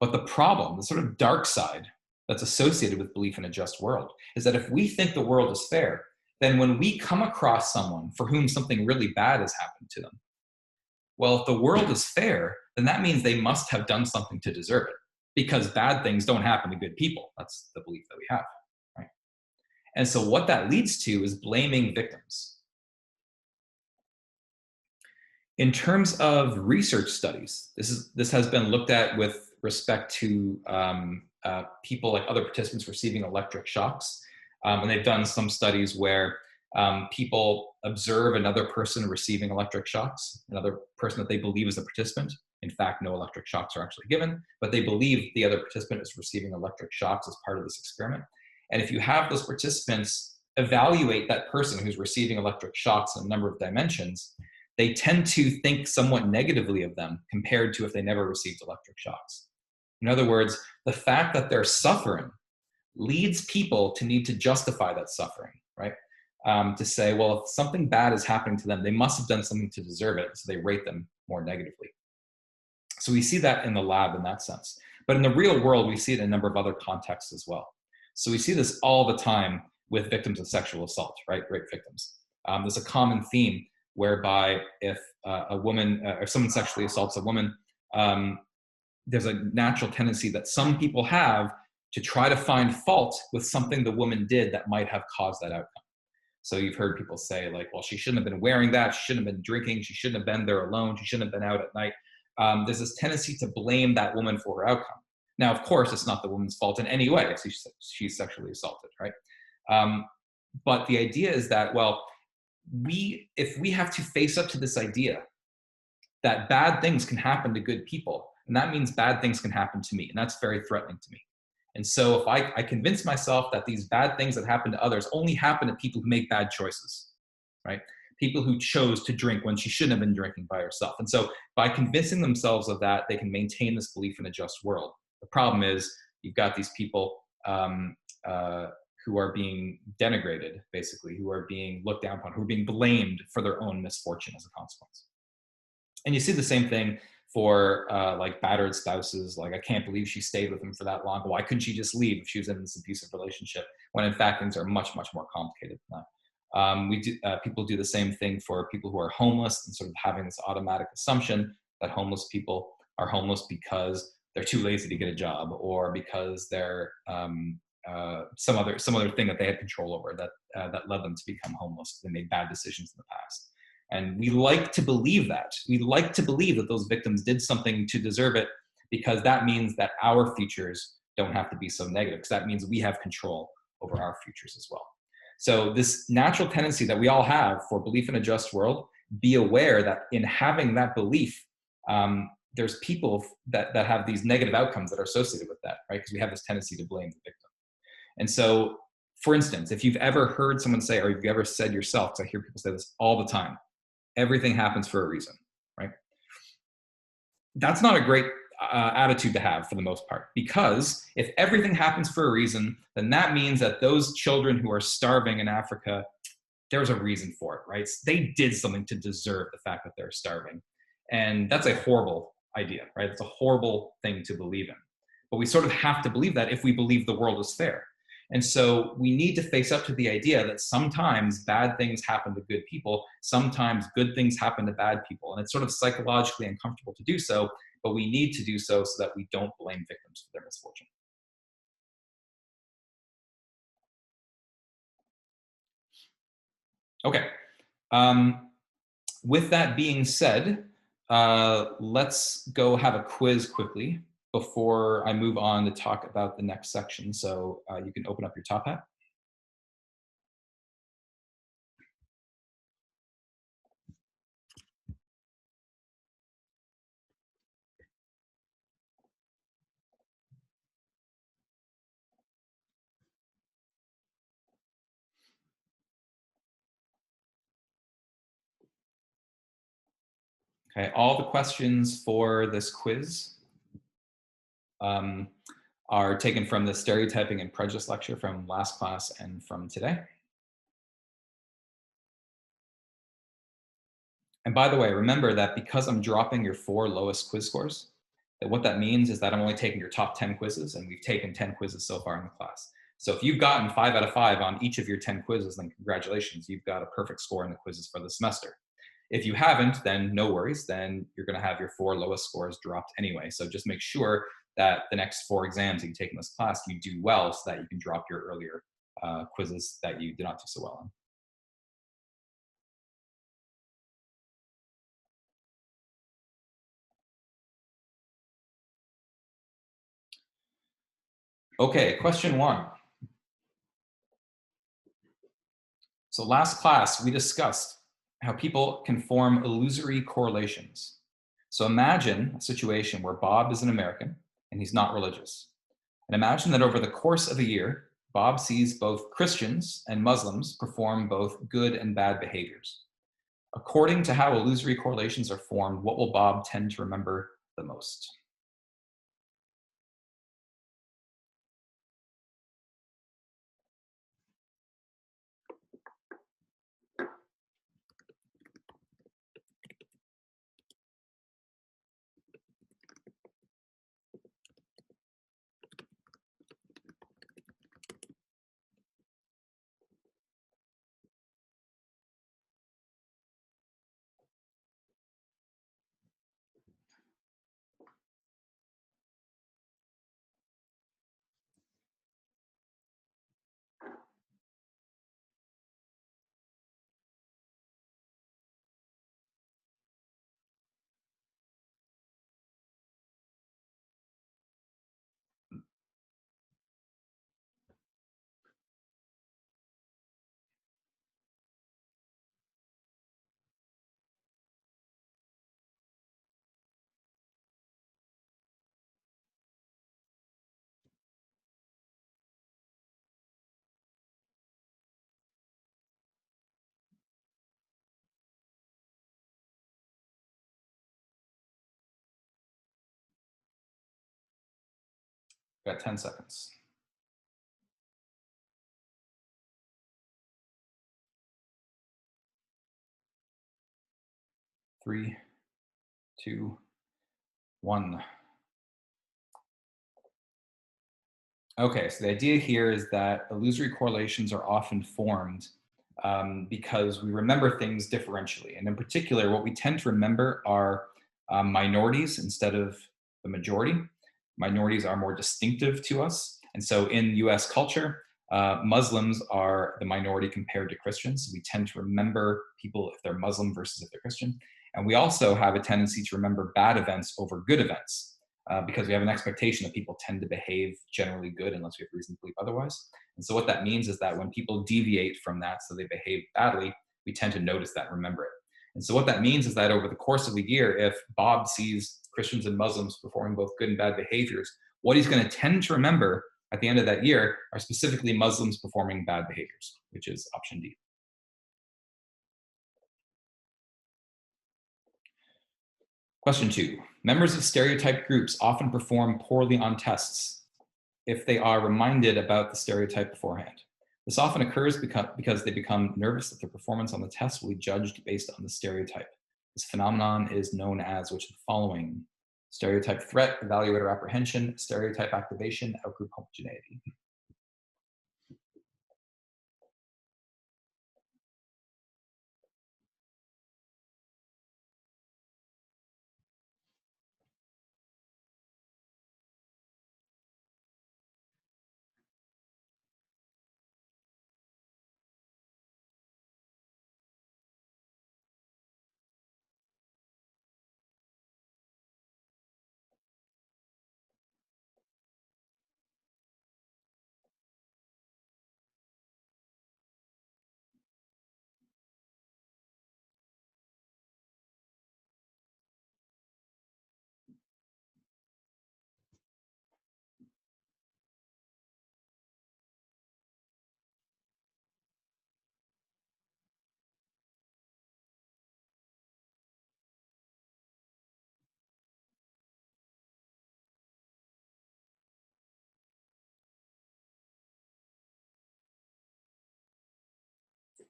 But the problem, the sort of dark side that's associated with belief in a just world, is that if we think the world is fair, then when we come across someone for whom something really bad has happened to them, well, if the world is fair, then that means they must have done something to deserve it, because bad things don't happen to good people. That's the belief that we have. Right? And so what that leads to is blaming victims. In terms of research studies, this has been looked at with respect to people like other participants receiving electric shocks. And they've done some studies where people observe another person receiving electric shocks, another person that they believe is a participant. In fact, no electric shocks are actually given, but they believe the other participant is receiving electric shocks as part of this experiment. And if you have those participants evaluate that person who's receiving electric shocks in a number of dimensions, they tend to think somewhat negatively of them compared to if they never received electric shocks. In other words, the fact that they're suffering leads people to need to justify that suffering, right? To say, well, if something bad is happening to them, they must have done something to deserve it, so they rate them more negatively. So we see that in the lab in that sense. But in the real world, we see it in a number of other contexts as well. So we see this all the time with victims of sexual assault, right? Rape victims. There's a common theme whereby if a woman or someone sexually assaults a woman, there's a natural tendency that some people have to try to find fault with something the woman did that might have caused that outcome. So you've heard people say like, well, she shouldn't have been wearing that. She shouldn't have been drinking. She shouldn't have been there alone. She shouldn't have been out at night. There's this tendency to blame that woman for her outcome. Now, of course, it's not the woman's fault in any way. She's sexually assaulted, right? But the idea is that, well, if we have to face up to this idea that bad things can happen to good people, and that means bad things can happen to me, and that's very threatening to me. And so if I convince myself that these bad things that happen to others only happen to people who make bad choices, right? People who chose to drink when she shouldn't have been drinking by herself. And so by convincing themselves of that, they can maintain this belief in a just world. The problem is you've got these people uh, who are being denigrated, basically, who are being looked down upon, who are being blamed for their own misfortune as a consequence. And you see the same thing for like battered spouses. Like, I can't believe she stayed with him for that long. Why couldn't she just leave if she was in this abusive relationship? When in fact things are much, much more complicated than that. People do the same thing for people who are homeless, and sort of having this automatic assumption that homeless people are homeless because they're too lazy to get a job, or because they're some other thing that they had control over that led them to become homeless. They made bad decisions in the past. And we like to believe that. We like to believe that those victims did something to deserve it, because that means that our futures don't have to be so negative, because that means we have control over our futures as well. So this natural tendency that we all have for belief in a just world, be aware that in having that belief, there's people that have these negative outcomes that are associated with that, right? Because we have this tendency to blame the victim. And so, for instance, if you've ever heard someone say, or you've ever said yourself, because I hear people say this all the time, everything happens for a reason, right? That's not a great attitude to have for the most part, because if everything happens for a reason, then that means that those children who are starving in Africa, there's a reason for it, right? They did something to deserve the fact that they're starving. And that's a horrible idea, right? It's a horrible thing to believe in. But we sort of have to believe that if we believe the world is fair. And so we need to face up to the idea that sometimes bad things happen to good people, sometimes good things happen to bad people. And it's sort of psychologically uncomfortable to do so, but we need to do so so that we don't blame victims for their misfortune. Okay. Um, with that being said, let's go have a quiz quickly before I move on to talk about the next section. So you can open up your top hat. Okay, all the questions for this quiz um, are taken from the stereotyping and prejudice lecture from last class and from today. And by the way, remember that because I'm dropping your 4 lowest quiz scores, that what that means is that I'm only taking your top 10 quizzes, and we've taken 10 quizzes so far in the class. So if you've gotten 5 out of 5 on each of your 10 quizzes, then congratulations, you've got a perfect score in the quizzes for the semester. If you haven't, then no worries, then you're gonna have your 4 lowest scores dropped anyway. So just make sure that the next 4 exams that you take in this class, you do well, so that you can drop your earlier quizzes that you did not do so well in. Okay, question 1. So last class, we discussed how people can form illusory correlations. So imagine a situation where Bob is an American and he's not religious. And imagine that over the course of a year, Bob sees both Christians and Muslims perform both good and bad behaviors. According to how illusory correlations are formed, what will Bob tend to remember the most? Got 10 seconds. 3, 2, 1. Okay, so the idea here is that illusory correlations are often formed because we remember things differentially. And in particular, what we tend to remember are minorities instead of the majority. Minorities are more distinctive to us. And so in US culture, Muslims are the minority compared to Christians. We tend to remember people if they're Muslim versus if they're Christian. And we also have a tendency to remember bad events over good events because we have an expectation that people tend to behave generally good unless we have reason to believe otherwise. And so what that means is that when people deviate from that, so they behave badly, we tend to notice that and remember it. And so what that means is that over the course of the year, if Bob sees Christians and Muslims performing both good and bad behaviors, what he's going to tend to remember at the end of that year are specifically Muslims performing bad behaviors, which is option D. Question 2. Members of stereotyped groups often perform poorly on tests if they are reminded about the stereotype beforehand. This often occurs because they become nervous that their performance on the test will be judged based on the stereotype. This phenomenon is known as which of the following? Stereotype threat, evaluator apprehension, stereotype activation, outgroup homogeneity.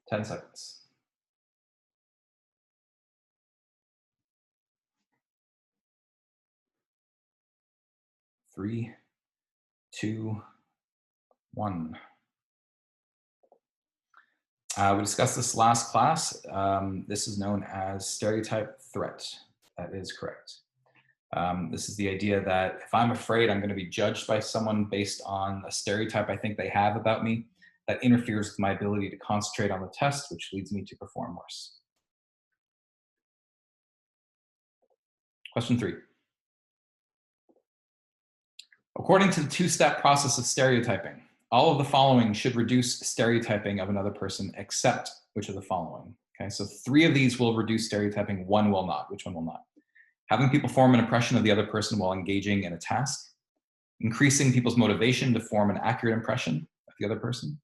10 seconds. 3, 2, 1. We discussed this last class. This is known as stereotype threat. That is correct. This is the idea that if I'm afraid I'm going to be judged by someone based on a stereotype I think they have about me, that interferes with my ability to concentrate on the test, which leads me to perform worse. Question 3. According to the two-step process of stereotyping, all of the following should reduce stereotyping of another person except which of the following? Okay, so 3 of these will reduce stereotyping, 1 will not. Which one will not? Having people form an impression of the other person while engaging in a task, increasing people's motivation to form an accurate impression of the other person,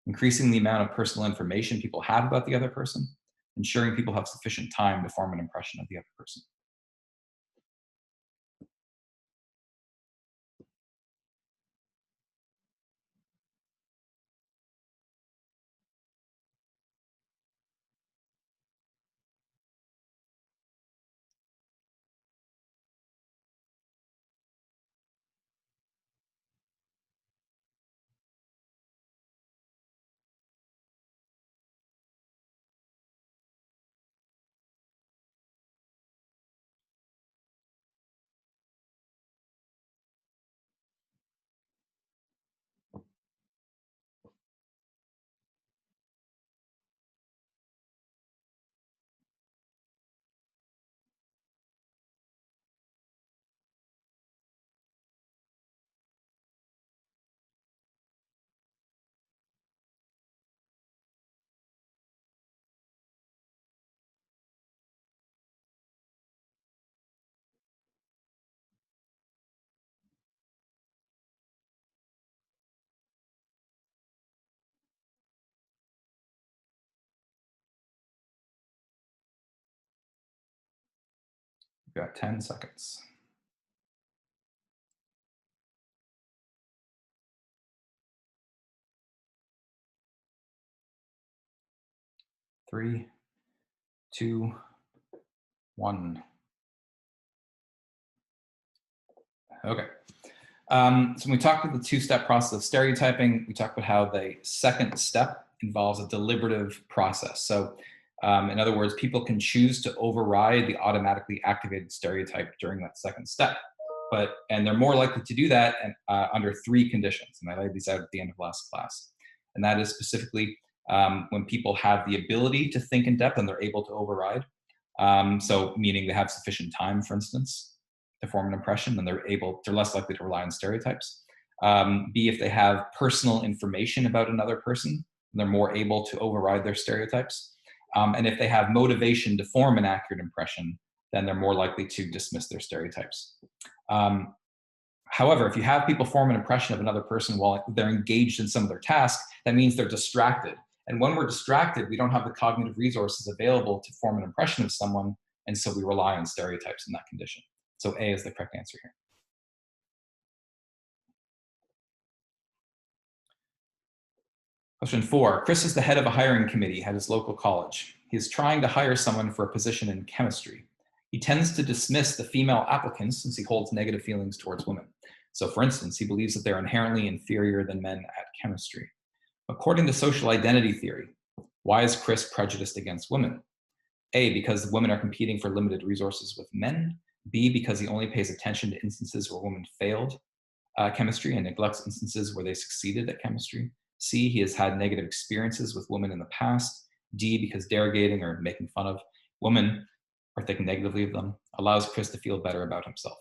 increasing the amount of personal information people have about the other person, ensuring people have sufficient time to form an impression of the other person. We've got 10 seconds. Three, two, one. Okay. So when we talked about the two-step process of stereotyping, we talked about how the second step involves a deliberative process. So in other words, people can choose to override the automatically activated stereotype during that second step. And they're more likely to do that under three conditions. And I laid these out at the end of last class. And that is specifically when people have the ability to think in depth and they're able to override. So meaning they have sufficient time, for instance, to form an impression, then they're less likely to rely on stereotypes. B, if they have personal information about another person, they're more able to override their stereotypes. And if they have motivation to form an accurate impression, then they're more likely to dismiss their stereotypes. Um, However, if you have people form an impression of another person while they're engaged in some of their tasks, that means they're distracted. And when we're distracted, we don't have the cognitive resources available to form an impression of someone, and so we rely on stereotypes in that condition. So A is the correct answer here. Question 4. Chris is the head of a hiring committee at his local college. He is trying to hire someone for a position in chemistry. He tends to dismiss the female applicants since he holds negative feelings towards women. So, for instance, he believes that they're inherently inferior than men at chemistry. According to social identity theory, why is Chris prejudiced against women? A, because women are competing for limited resources with men. B, because he only pays attention to instances where women failed chemistry and neglects instances where they succeeded at chemistry. C, he has had negative experiences with women in the past. D, because derogating or making fun of women or thinking negatively of them allows Chris to feel better about himself.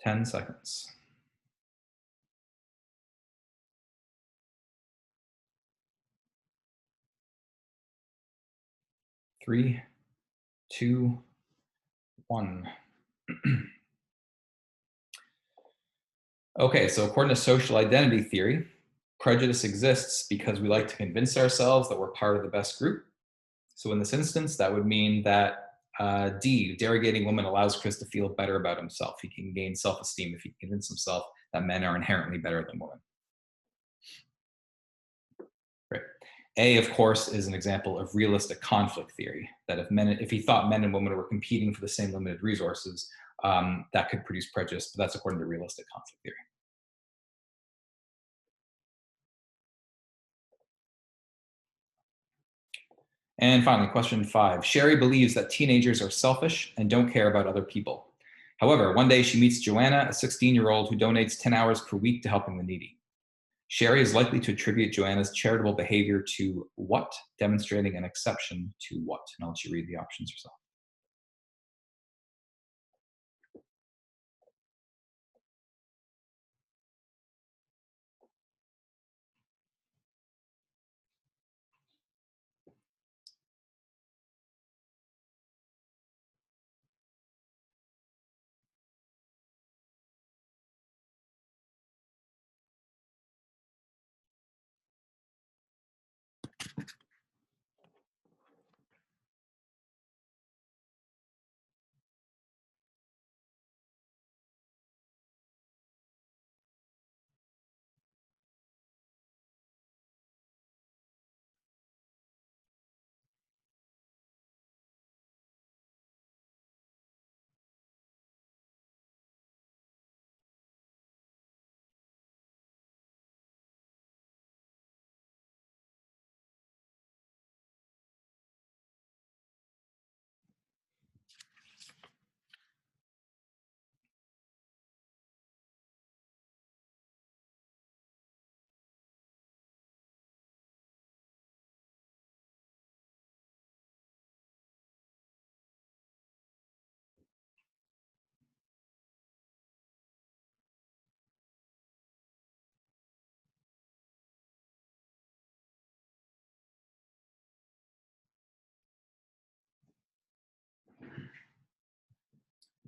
10 seconds. Three, two, one. Okay, so according to social identity theory, prejudice exists because we like to convince ourselves that we're part of the best group. So in this instance, that would mean that D, derogating women allows Chris to feel better about himself. He can gain self-esteem if he can convince himself that men are inherently better than women. Great. A, of course, is an example of realistic conflict theory, that if he thought men and women were competing for the same limited resources, that could produce prejudice, but that's according to realistic conflict theory. And finally, question 5. Sherry believes that teenagers are selfish and don't care about other people. However, one day she meets Joanna, a 16-year-old who donates 10 hours per week to helping the needy. Sherry is likely to attribute Joanna's charitable behavior to what, demonstrating an exception to what? And I'll let you read the options yourself.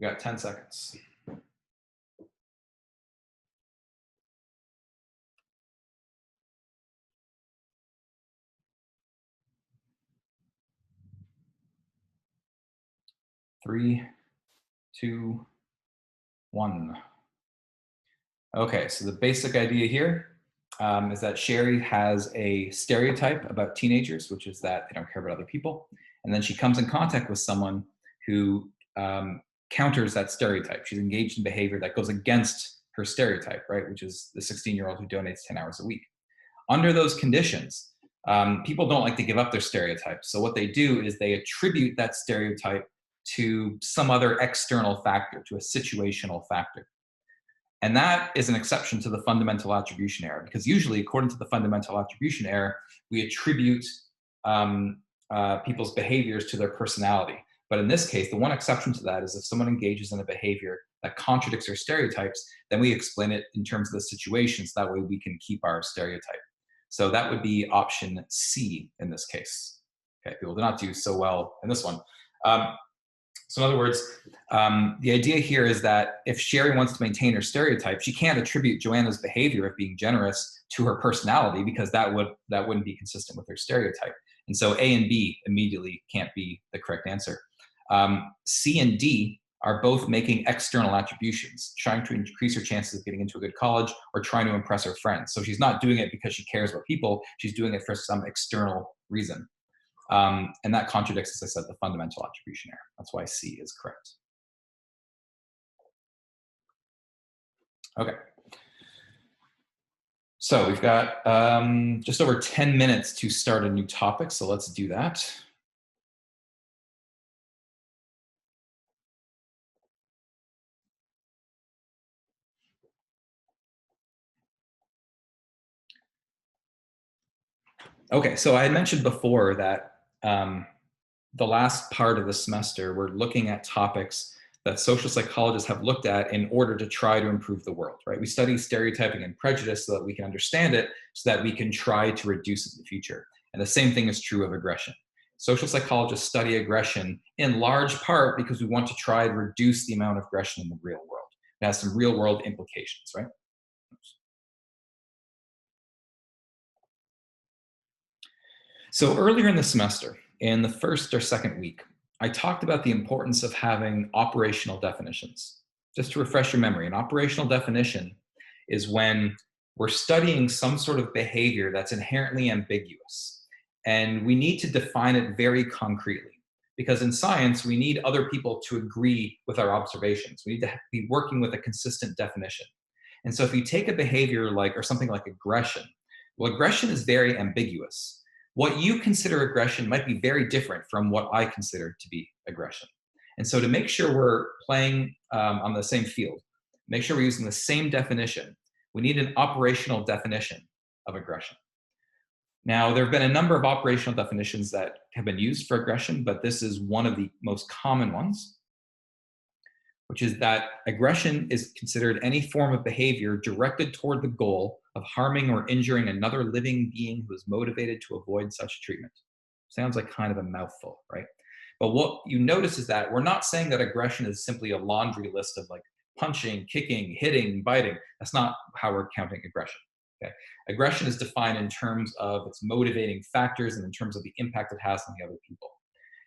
We got 10 seconds. Three, two, one. Okay, so the basic idea here is that Sherry has a stereotype about teenagers, which is that they don't care about other people. And then she comes in contact with someone who counters that stereotype. She's engaged in behavior that goes against her stereotype, right? Which is the 16-year-old who donates 10 hours a week. Under those conditions, people don't like to give up their stereotypes. So what they do is they attribute that stereotype to some other external factor, to a situational factor. And that is an exception to the fundamental attribution error, because usually, according to the fundamental attribution error, we attribute people's behaviors to their personality. But in this case, the one exception to that is if someone engages in a behavior that contradicts our stereotypes, then we explain it in terms of the situation, so that way we can keep our stereotype. So that would be option C in this case. Okay, people did not do so well in this one. So in other words, the idea here is that if Sherry wants to maintain her stereotype, she can't attribute Joanna's behavior of being generous to her personality, because that wouldn't be consistent with her stereotype. And so A and B immediately can't be the correct answer. C and D are both making external attributions, trying to increase her chances of getting into a good college or trying to impress her friends. So she's not doing it because she cares about people. She's doing it for some external reason. And that contradicts, as I said, the fundamental attribution error. That's why C is correct. Okay. So we've got just over 10 minutes to start a new topic. So let's do that. Okay, so I mentioned before that the last part of the semester, we're looking at topics that social psychologists have looked at in order to try to improve the world, right? We study stereotyping and prejudice so that we can understand it, so that we can try to reduce it in the future. And the same thing is true of aggression. Social psychologists study aggression in large part because we want to try to reduce the amount of aggression in the real world. It has some real world implications, right? So earlier in the semester, in the first or second week, I talked about the importance of having operational definitions. Just to refresh your memory, an operational definition is when we're studying some sort of behavior that's inherently ambiguous. And we need to define it very concretely. Because in science, we need other people to agree with our observations. We need to be working with a consistent definition. And so if you take a behavior like, or something like aggression, well, aggression is very ambiguous. What you consider aggression might be very different from what I consider to be aggression. And so to make sure we're playing on the same field, make sure we're using the same definition, we need an operational definition of aggression. Now, there have been a number of operational definitions that have been used for aggression, but this is one of the most common ones, which is that aggression is considered any form of behavior directed toward the goal of harming or injuring another living being who is motivated to avoid such treatment. Sounds like kind of a mouthful, right? But what you notice is that we're not saying that aggression is simply a laundry list of like punching, kicking, hitting, biting. That's not how we're counting aggression. Okay? Aggression is defined in terms of its motivating factors and in terms of the impact it has on the other people.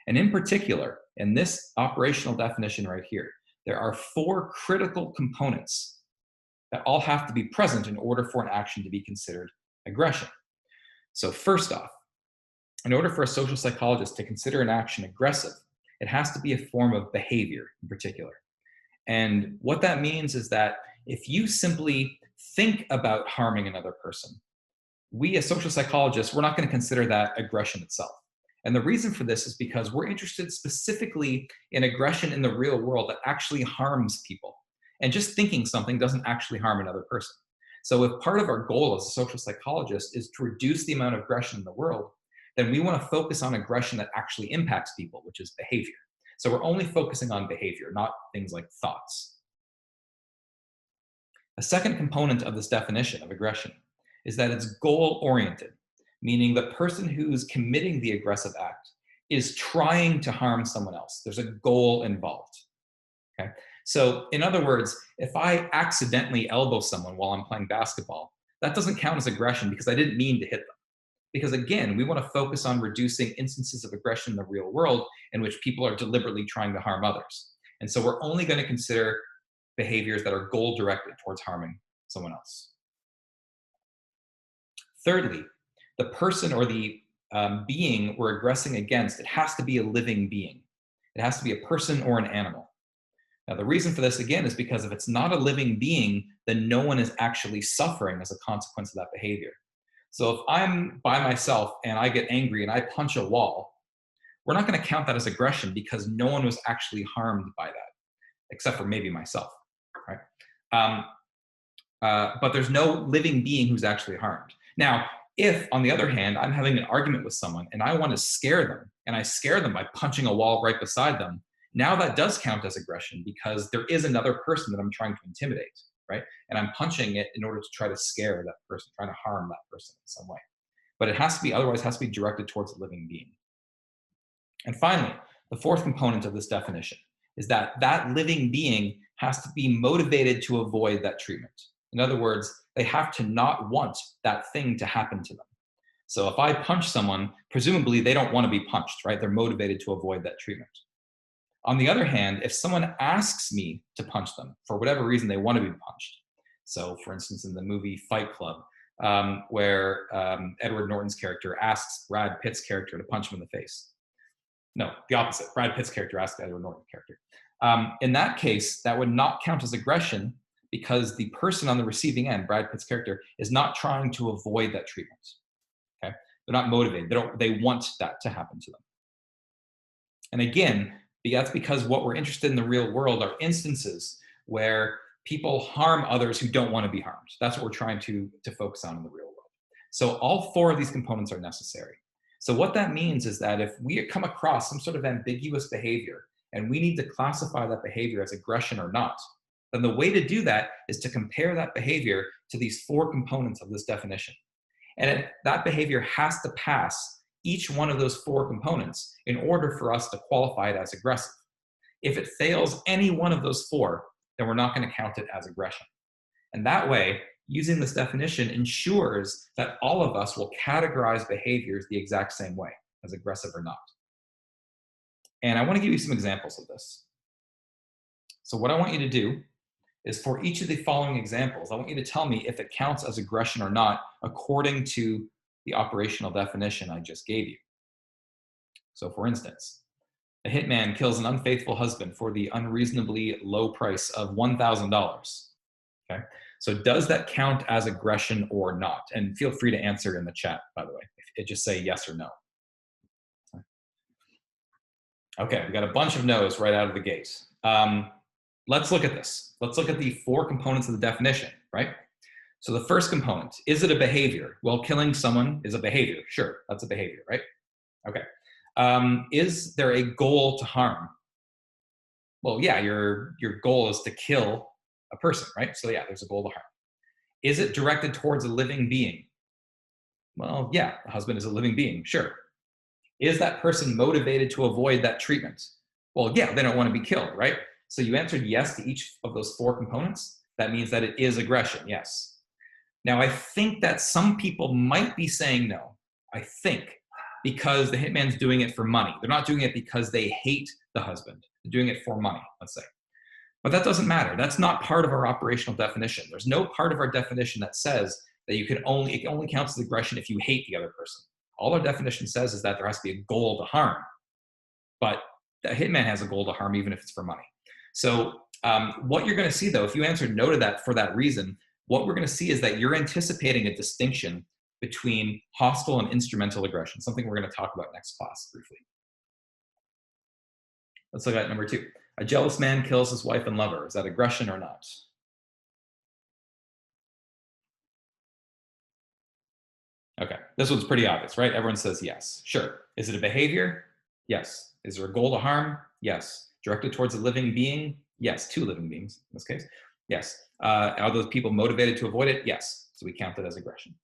And in particular, in this operational definition right here, there are 4 critical components that all have to be present in order for an action to be considered aggression. So first off, in order for a social psychologist to consider an action aggressive, it has to be a form of behavior in particular. And what that means is that if you simply think about harming another person, we as social psychologists, we're not going to consider that aggression itself. And the reason for this is because we're interested specifically in aggression in the real world that actually harms people. And just thinking something doesn't actually harm another person. So if part of our goal as a social psychologist is to reduce the amount of aggression in the world, then we want to focus on aggression that actually impacts people, which is behavior. So we're only focusing on behavior, not things like thoughts. A second component of this definition of aggression is that it's goal-oriented, meaning the person who's committing the aggressive act is trying to harm someone else. There's a goal involved. Okay. So in other words, if I accidentally elbow someone while I'm playing basketball, that doesn't count as aggression because I didn't mean to hit them. Because again, we want to focus on reducing instances of aggression in the real world in which people are deliberately trying to harm others. And so we're only going to consider behaviors that are goal directed towards harming someone else. Thirdly, the person or the being we're aggressing against, it has to be a living being. It has to be a person or an animal. Now, the reason for this, again, is because if it's not a living being, then no one is actually suffering as a consequence of that behavior. So if I'm by myself and I get angry and I punch a wall, we're not going to count that as aggression because no one was actually harmed by that, except for maybe myself, right? Um, but there's no living being who's actually harmed. Now, if, on the other hand, I'm having an argument with someone and I want to scare them, and I scare them by punching a wall right beside them, now that does count as aggression because there is another person that I'm trying to intimidate, right? And I'm punching it in order to try to scare that person, trying to harm that person in some way. But it has to be, otherwise, it has to be directed towards a living being. And finally, the fourth component of this definition is that that living being has to be motivated to avoid that treatment. In other words, they have to not want that thing to happen to them. So if I punch someone, presumably they don't want to be punched, right? They're motivated to avoid that treatment. On the other hand, if someone asks me to punch them for whatever reason they want to be punched, so for instance, in the movie Fight Club, where Edward Norton's character asks Brad Pitt's character to punch him in the face. No, the opposite. Brad Pitt's character asked Edward Norton's character. In that case, that would not count as aggression because the person on the receiving end, Brad Pitt's character, is not trying to avoid that treatment. Okay, they're not motivated. They want that to happen to them. And again, that's because what we're interested in the real world are instances where people harm others who don't want to be harmed. That's what we're trying to focus on in the real world. So all four of these components are necessary. So what that means is that if we come across some sort of ambiguous behavior and we need to classify that behavior as aggression or not, then the way to do that is to compare that behavior to these four components of this definition. And that behavior has to pass each one of those four components in order for us to qualify it as aggressive. If it fails any one of those four, then we're not going to count it as aggression. And that way, using this definition ensures that all of us will categorize behaviors the exact same way, as aggressive or not. And I want to give you some examples of this. So what I want you to do is for each of the following examples, I want you to tell me if it counts as aggression or not according to the operational definition I just gave you. So for instance, a hitman kills an unfaithful husband for the unreasonably low price of $1,000. Okay, so does that count as aggression or not? And feel free to answer in the chat, by the way. Just say yes or no. Okay, we got a bunch of no's right out of the gate. Let's look at this. Let's look at the four components of the definition, right? So the first component, is it a behavior? Well, killing someone is a behavior. Sure, that's a behavior, right? Okay. Is there a goal to harm? Well, yeah, your goal is to kill a person, right? So yeah, there's a goal to harm. Is it directed towards a living being? Well, yeah, the husband is a living being, sure. Is that person motivated to avoid that treatment? Well, yeah, they don't want to be killed, right? So you answered yes to each of those four components. That means that it is aggression, yes. Now, I think that some people might be saying no. I think because the hitman's doing it for money. They're not doing it because they hate the husband. They're doing it for money, let's say. But that doesn't matter. That's not part of our operational definition. There's no part of our definition that says that it only counts as aggression if you hate the other person. All our definition says is that there has to be a goal to harm. But the hitman has a goal to harm even if it's for money. So what you're going to see, though, if you answered no to that for that reason, what we're going to see is that you're anticipating a distinction between hostile and instrumental aggression, something we're going to talk about next class briefly. Let's look at number 2. A jealous man kills his wife and lover. Is that aggression or not? Okay, this one's pretty obvious, right? Everyone says yes. Sure. Is it a behavior? Yes. Is there a goal to harm? Yes. Directed towards a living being? Yes. 2 living beings in this case. Yes. Are those people motivated to avoid it? Yes. So we count it as aggression.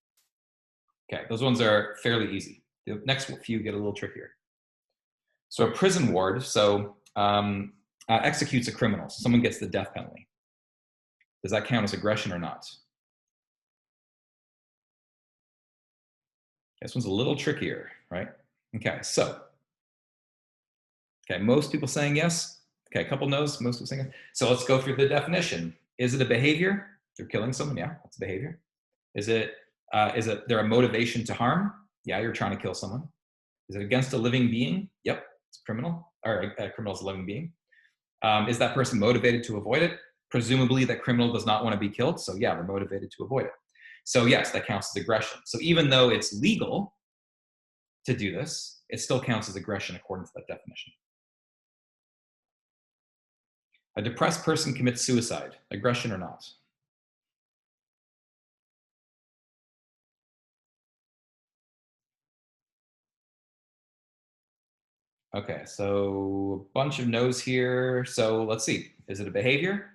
Okay, those ones are fairly easy. The next few get a little trickier. So a prison ward. So executes a criminal. So someone gets the death penalty. Does that count as aggression or not? This one's a little trickier, right? Okay, so, okay, most people saying yes. Okay, a couple no's, most people saying yes. So let's go through the definition. Is it a behavior? If you're killing someone, yeah, that's a behavior. Is it there a motivation to harm? Yeah, you're trying to kill someone. Is it against a living being? Yep, it's criminal, or a criminal is a living being. Is that person motivated to avoid it? Presumably that criminal does not want to be killed, so yeah, they're motivated to avoid it. So yes, that counts as aggression. So even though it's legal to do this, it still counts as aggression according to that definition. A depressed person commits suicide, aggression or not? Okay, so a bunch of no's here. So let's see. Is it a behavior?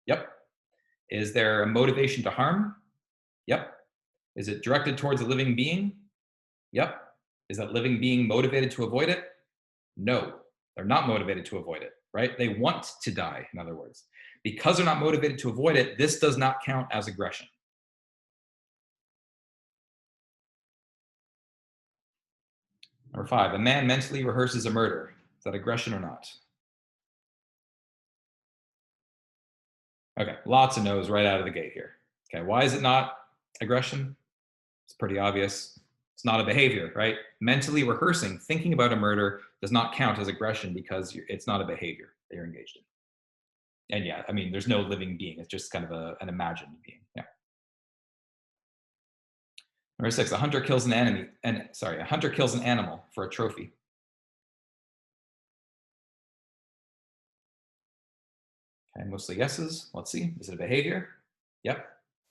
Yep. Is there a motivation to harm? Yep. Is it directed towards a living being? Yep. Is that living being motivated to avoid it? No, they're not motivated to avoid it, right? They want to die, in other words. Because they're not motivated to avoid it, this does not count as aggression. Number 5, a man mentally rehearses a murder. Is that aggression or not? Okay, lots of no's right out of the gate here. Okay, why is it not aggression? It's pretty obvious. It's not a behavior, right? Mentally rehearsing, thinking about a murder does not count as aggression because it's not a behavior that you're engaged in. And yeah, I mean, there's no living being. It's just kind of an imagined being. Yeah. Number 6, a hunter kills an enemy, and sorry, a hunter kills an animal for a trophy. Okay, mostly yeses. Let's see. Is it a behavior? Yep.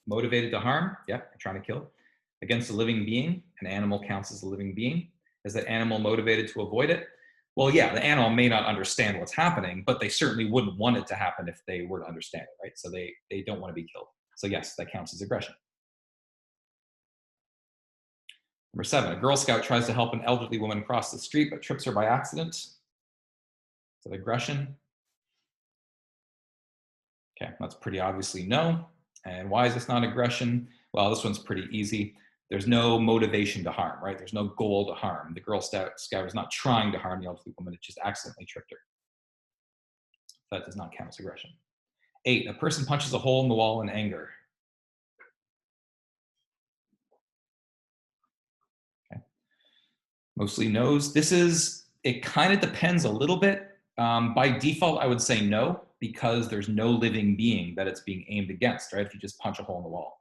Motivated to harm? Yep. Trying to kill. Against a living being? An animal counts as a living being. Is that animal motivated to avoid it? Well, yeah, the animal may not understand what's happening, but they certainly wouldn't want it to happen if they were to understand it, right? So they don't want to be killed. So yes, that counts as aggression. Number 7, a Girl Scout tries to help an elderly woman cross the street but trips her by accident. Is that aggression? Okay, that's pretty obviously no. And why is this not aggression? Well, this one's pretty easy. There's no motivation to harm, right? There's no goal to harm. The Girl Scout is not trying to harm the elderly woman, it just accidentally tripped her. That does not count as aggression. 8, a person punches a hole in the wall in anger. Okay. Mostly no's. It kind of depends a little bit. By default, I would say no, because there's no living being that it's being aimed against, right? If you just punch a hole in the wall.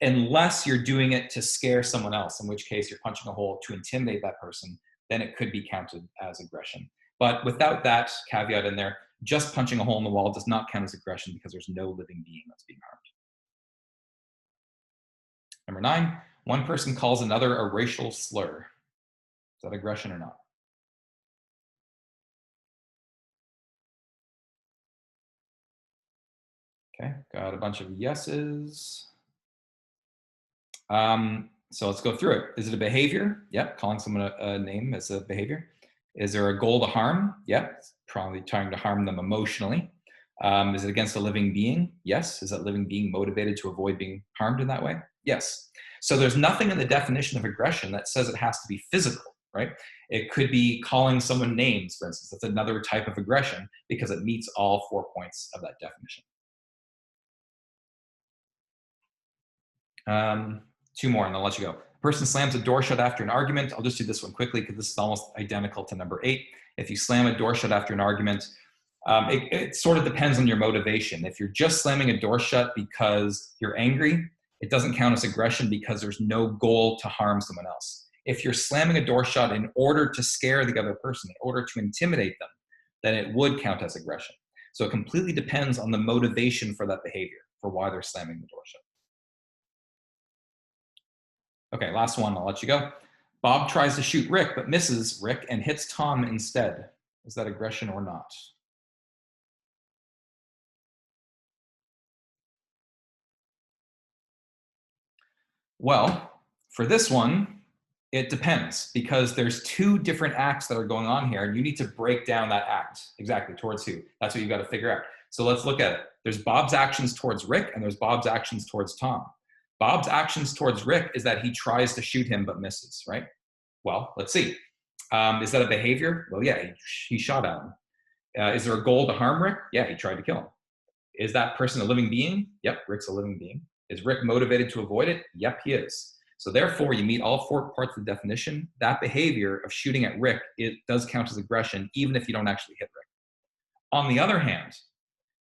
Unless you're doing it to scare someone else, in which case you're punching a hole to intimidate that person, then it could be counted as aggression. But without that caveat in there, just punching a hole in the wall does not count as aggression because there's no living being that's being harmed. Number 9, one person calls another a racial slur. Is that aggression or not? Okay, got a bunch of yeses. So let's go through it. Is it a behavior? Yep, calling someone a name is a behavior. Is there a goal to harm? Yep, probably trying to harm them emotionally. Is it against a living being? Yes. Is that living being motivated to avoid being harmed in that way? Yes. So there's nothing in the definition of aggression that says it has to be physical, right? It could be calling someone names, for instance. That's another type of aggression because it meets all 4 points of that definition. 2 more and I'll let you go. A person slams a door shut after an argument. I'll just do this one quickly because this is almost identical to number 8. If you slam a door shut after an argument, it sort of depends on your motivation. If you're just slamming a door shut because you're angry, it doesn't count as aggression because there's no goal to harm someone else. If you're slamming a door shut in order to scare the other person, in order to intimidate them, then it would count as aggression. So it completely depends on the motivation for that behavior, for why they're slamming the door shut. Okay, last one, I'll let you go. Bob tries to shoot Rick, but misses Rick and hits Tom instead. Is that aggression or not? Well, for this one, It depends, because there's two different acts that are going on here, and you need to break down that act exactly towards who. That's what you got to figure out. So let's look at it. There's Bob's actions towards Rick, and there's Bob's actions towards Tom. Bob's actions towards Rick is that he tries to shoot him but misses, right? Well, let's see. Is that a behavior? Well, yeah, he shot at him. Is there a goal to harm Rick? Yeah, he tried to kill him. Is that person a living being? Yep, Rick's a living being. Is Rick motivated to avoid it? Yep, he is. So therefore, you meet all four parts of the definition. That behavior of shooting at Rick, it does count as aggression, even if you don't actually hit Rick. On the other hand,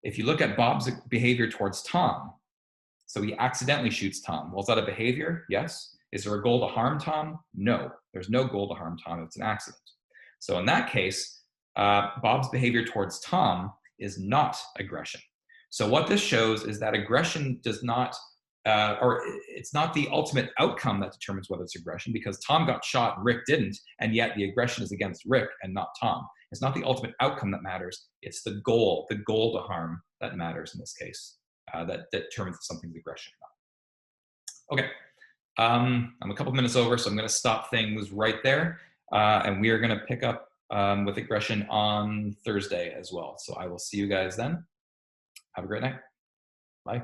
if you look at Bob's behavior towards Tom, so he accidentally shoots Tom. Well, is that a behavior? Yes. Is there a goal to harm Tom? No, there's no goal to harm Tom. It's an accident. So in that case, Bob's behavior towards Tom is not aggression. So what this shows is that aggression does not, or it's not the ultimate outcome that determines whether it's aggression, because Tom got shot and Rick didn't, and yet the aggression is against Rick and not Tom. It's not the ultimate outcome that matters. It's the goal to harm that matters in this case, that determines if something's aggression or not. Okay, I'm a couple minutes over, so I'm going to stop things right there, and we are going to pick up with aggression on Thursday as well. So I will see you guys then. Have a great night. Bye.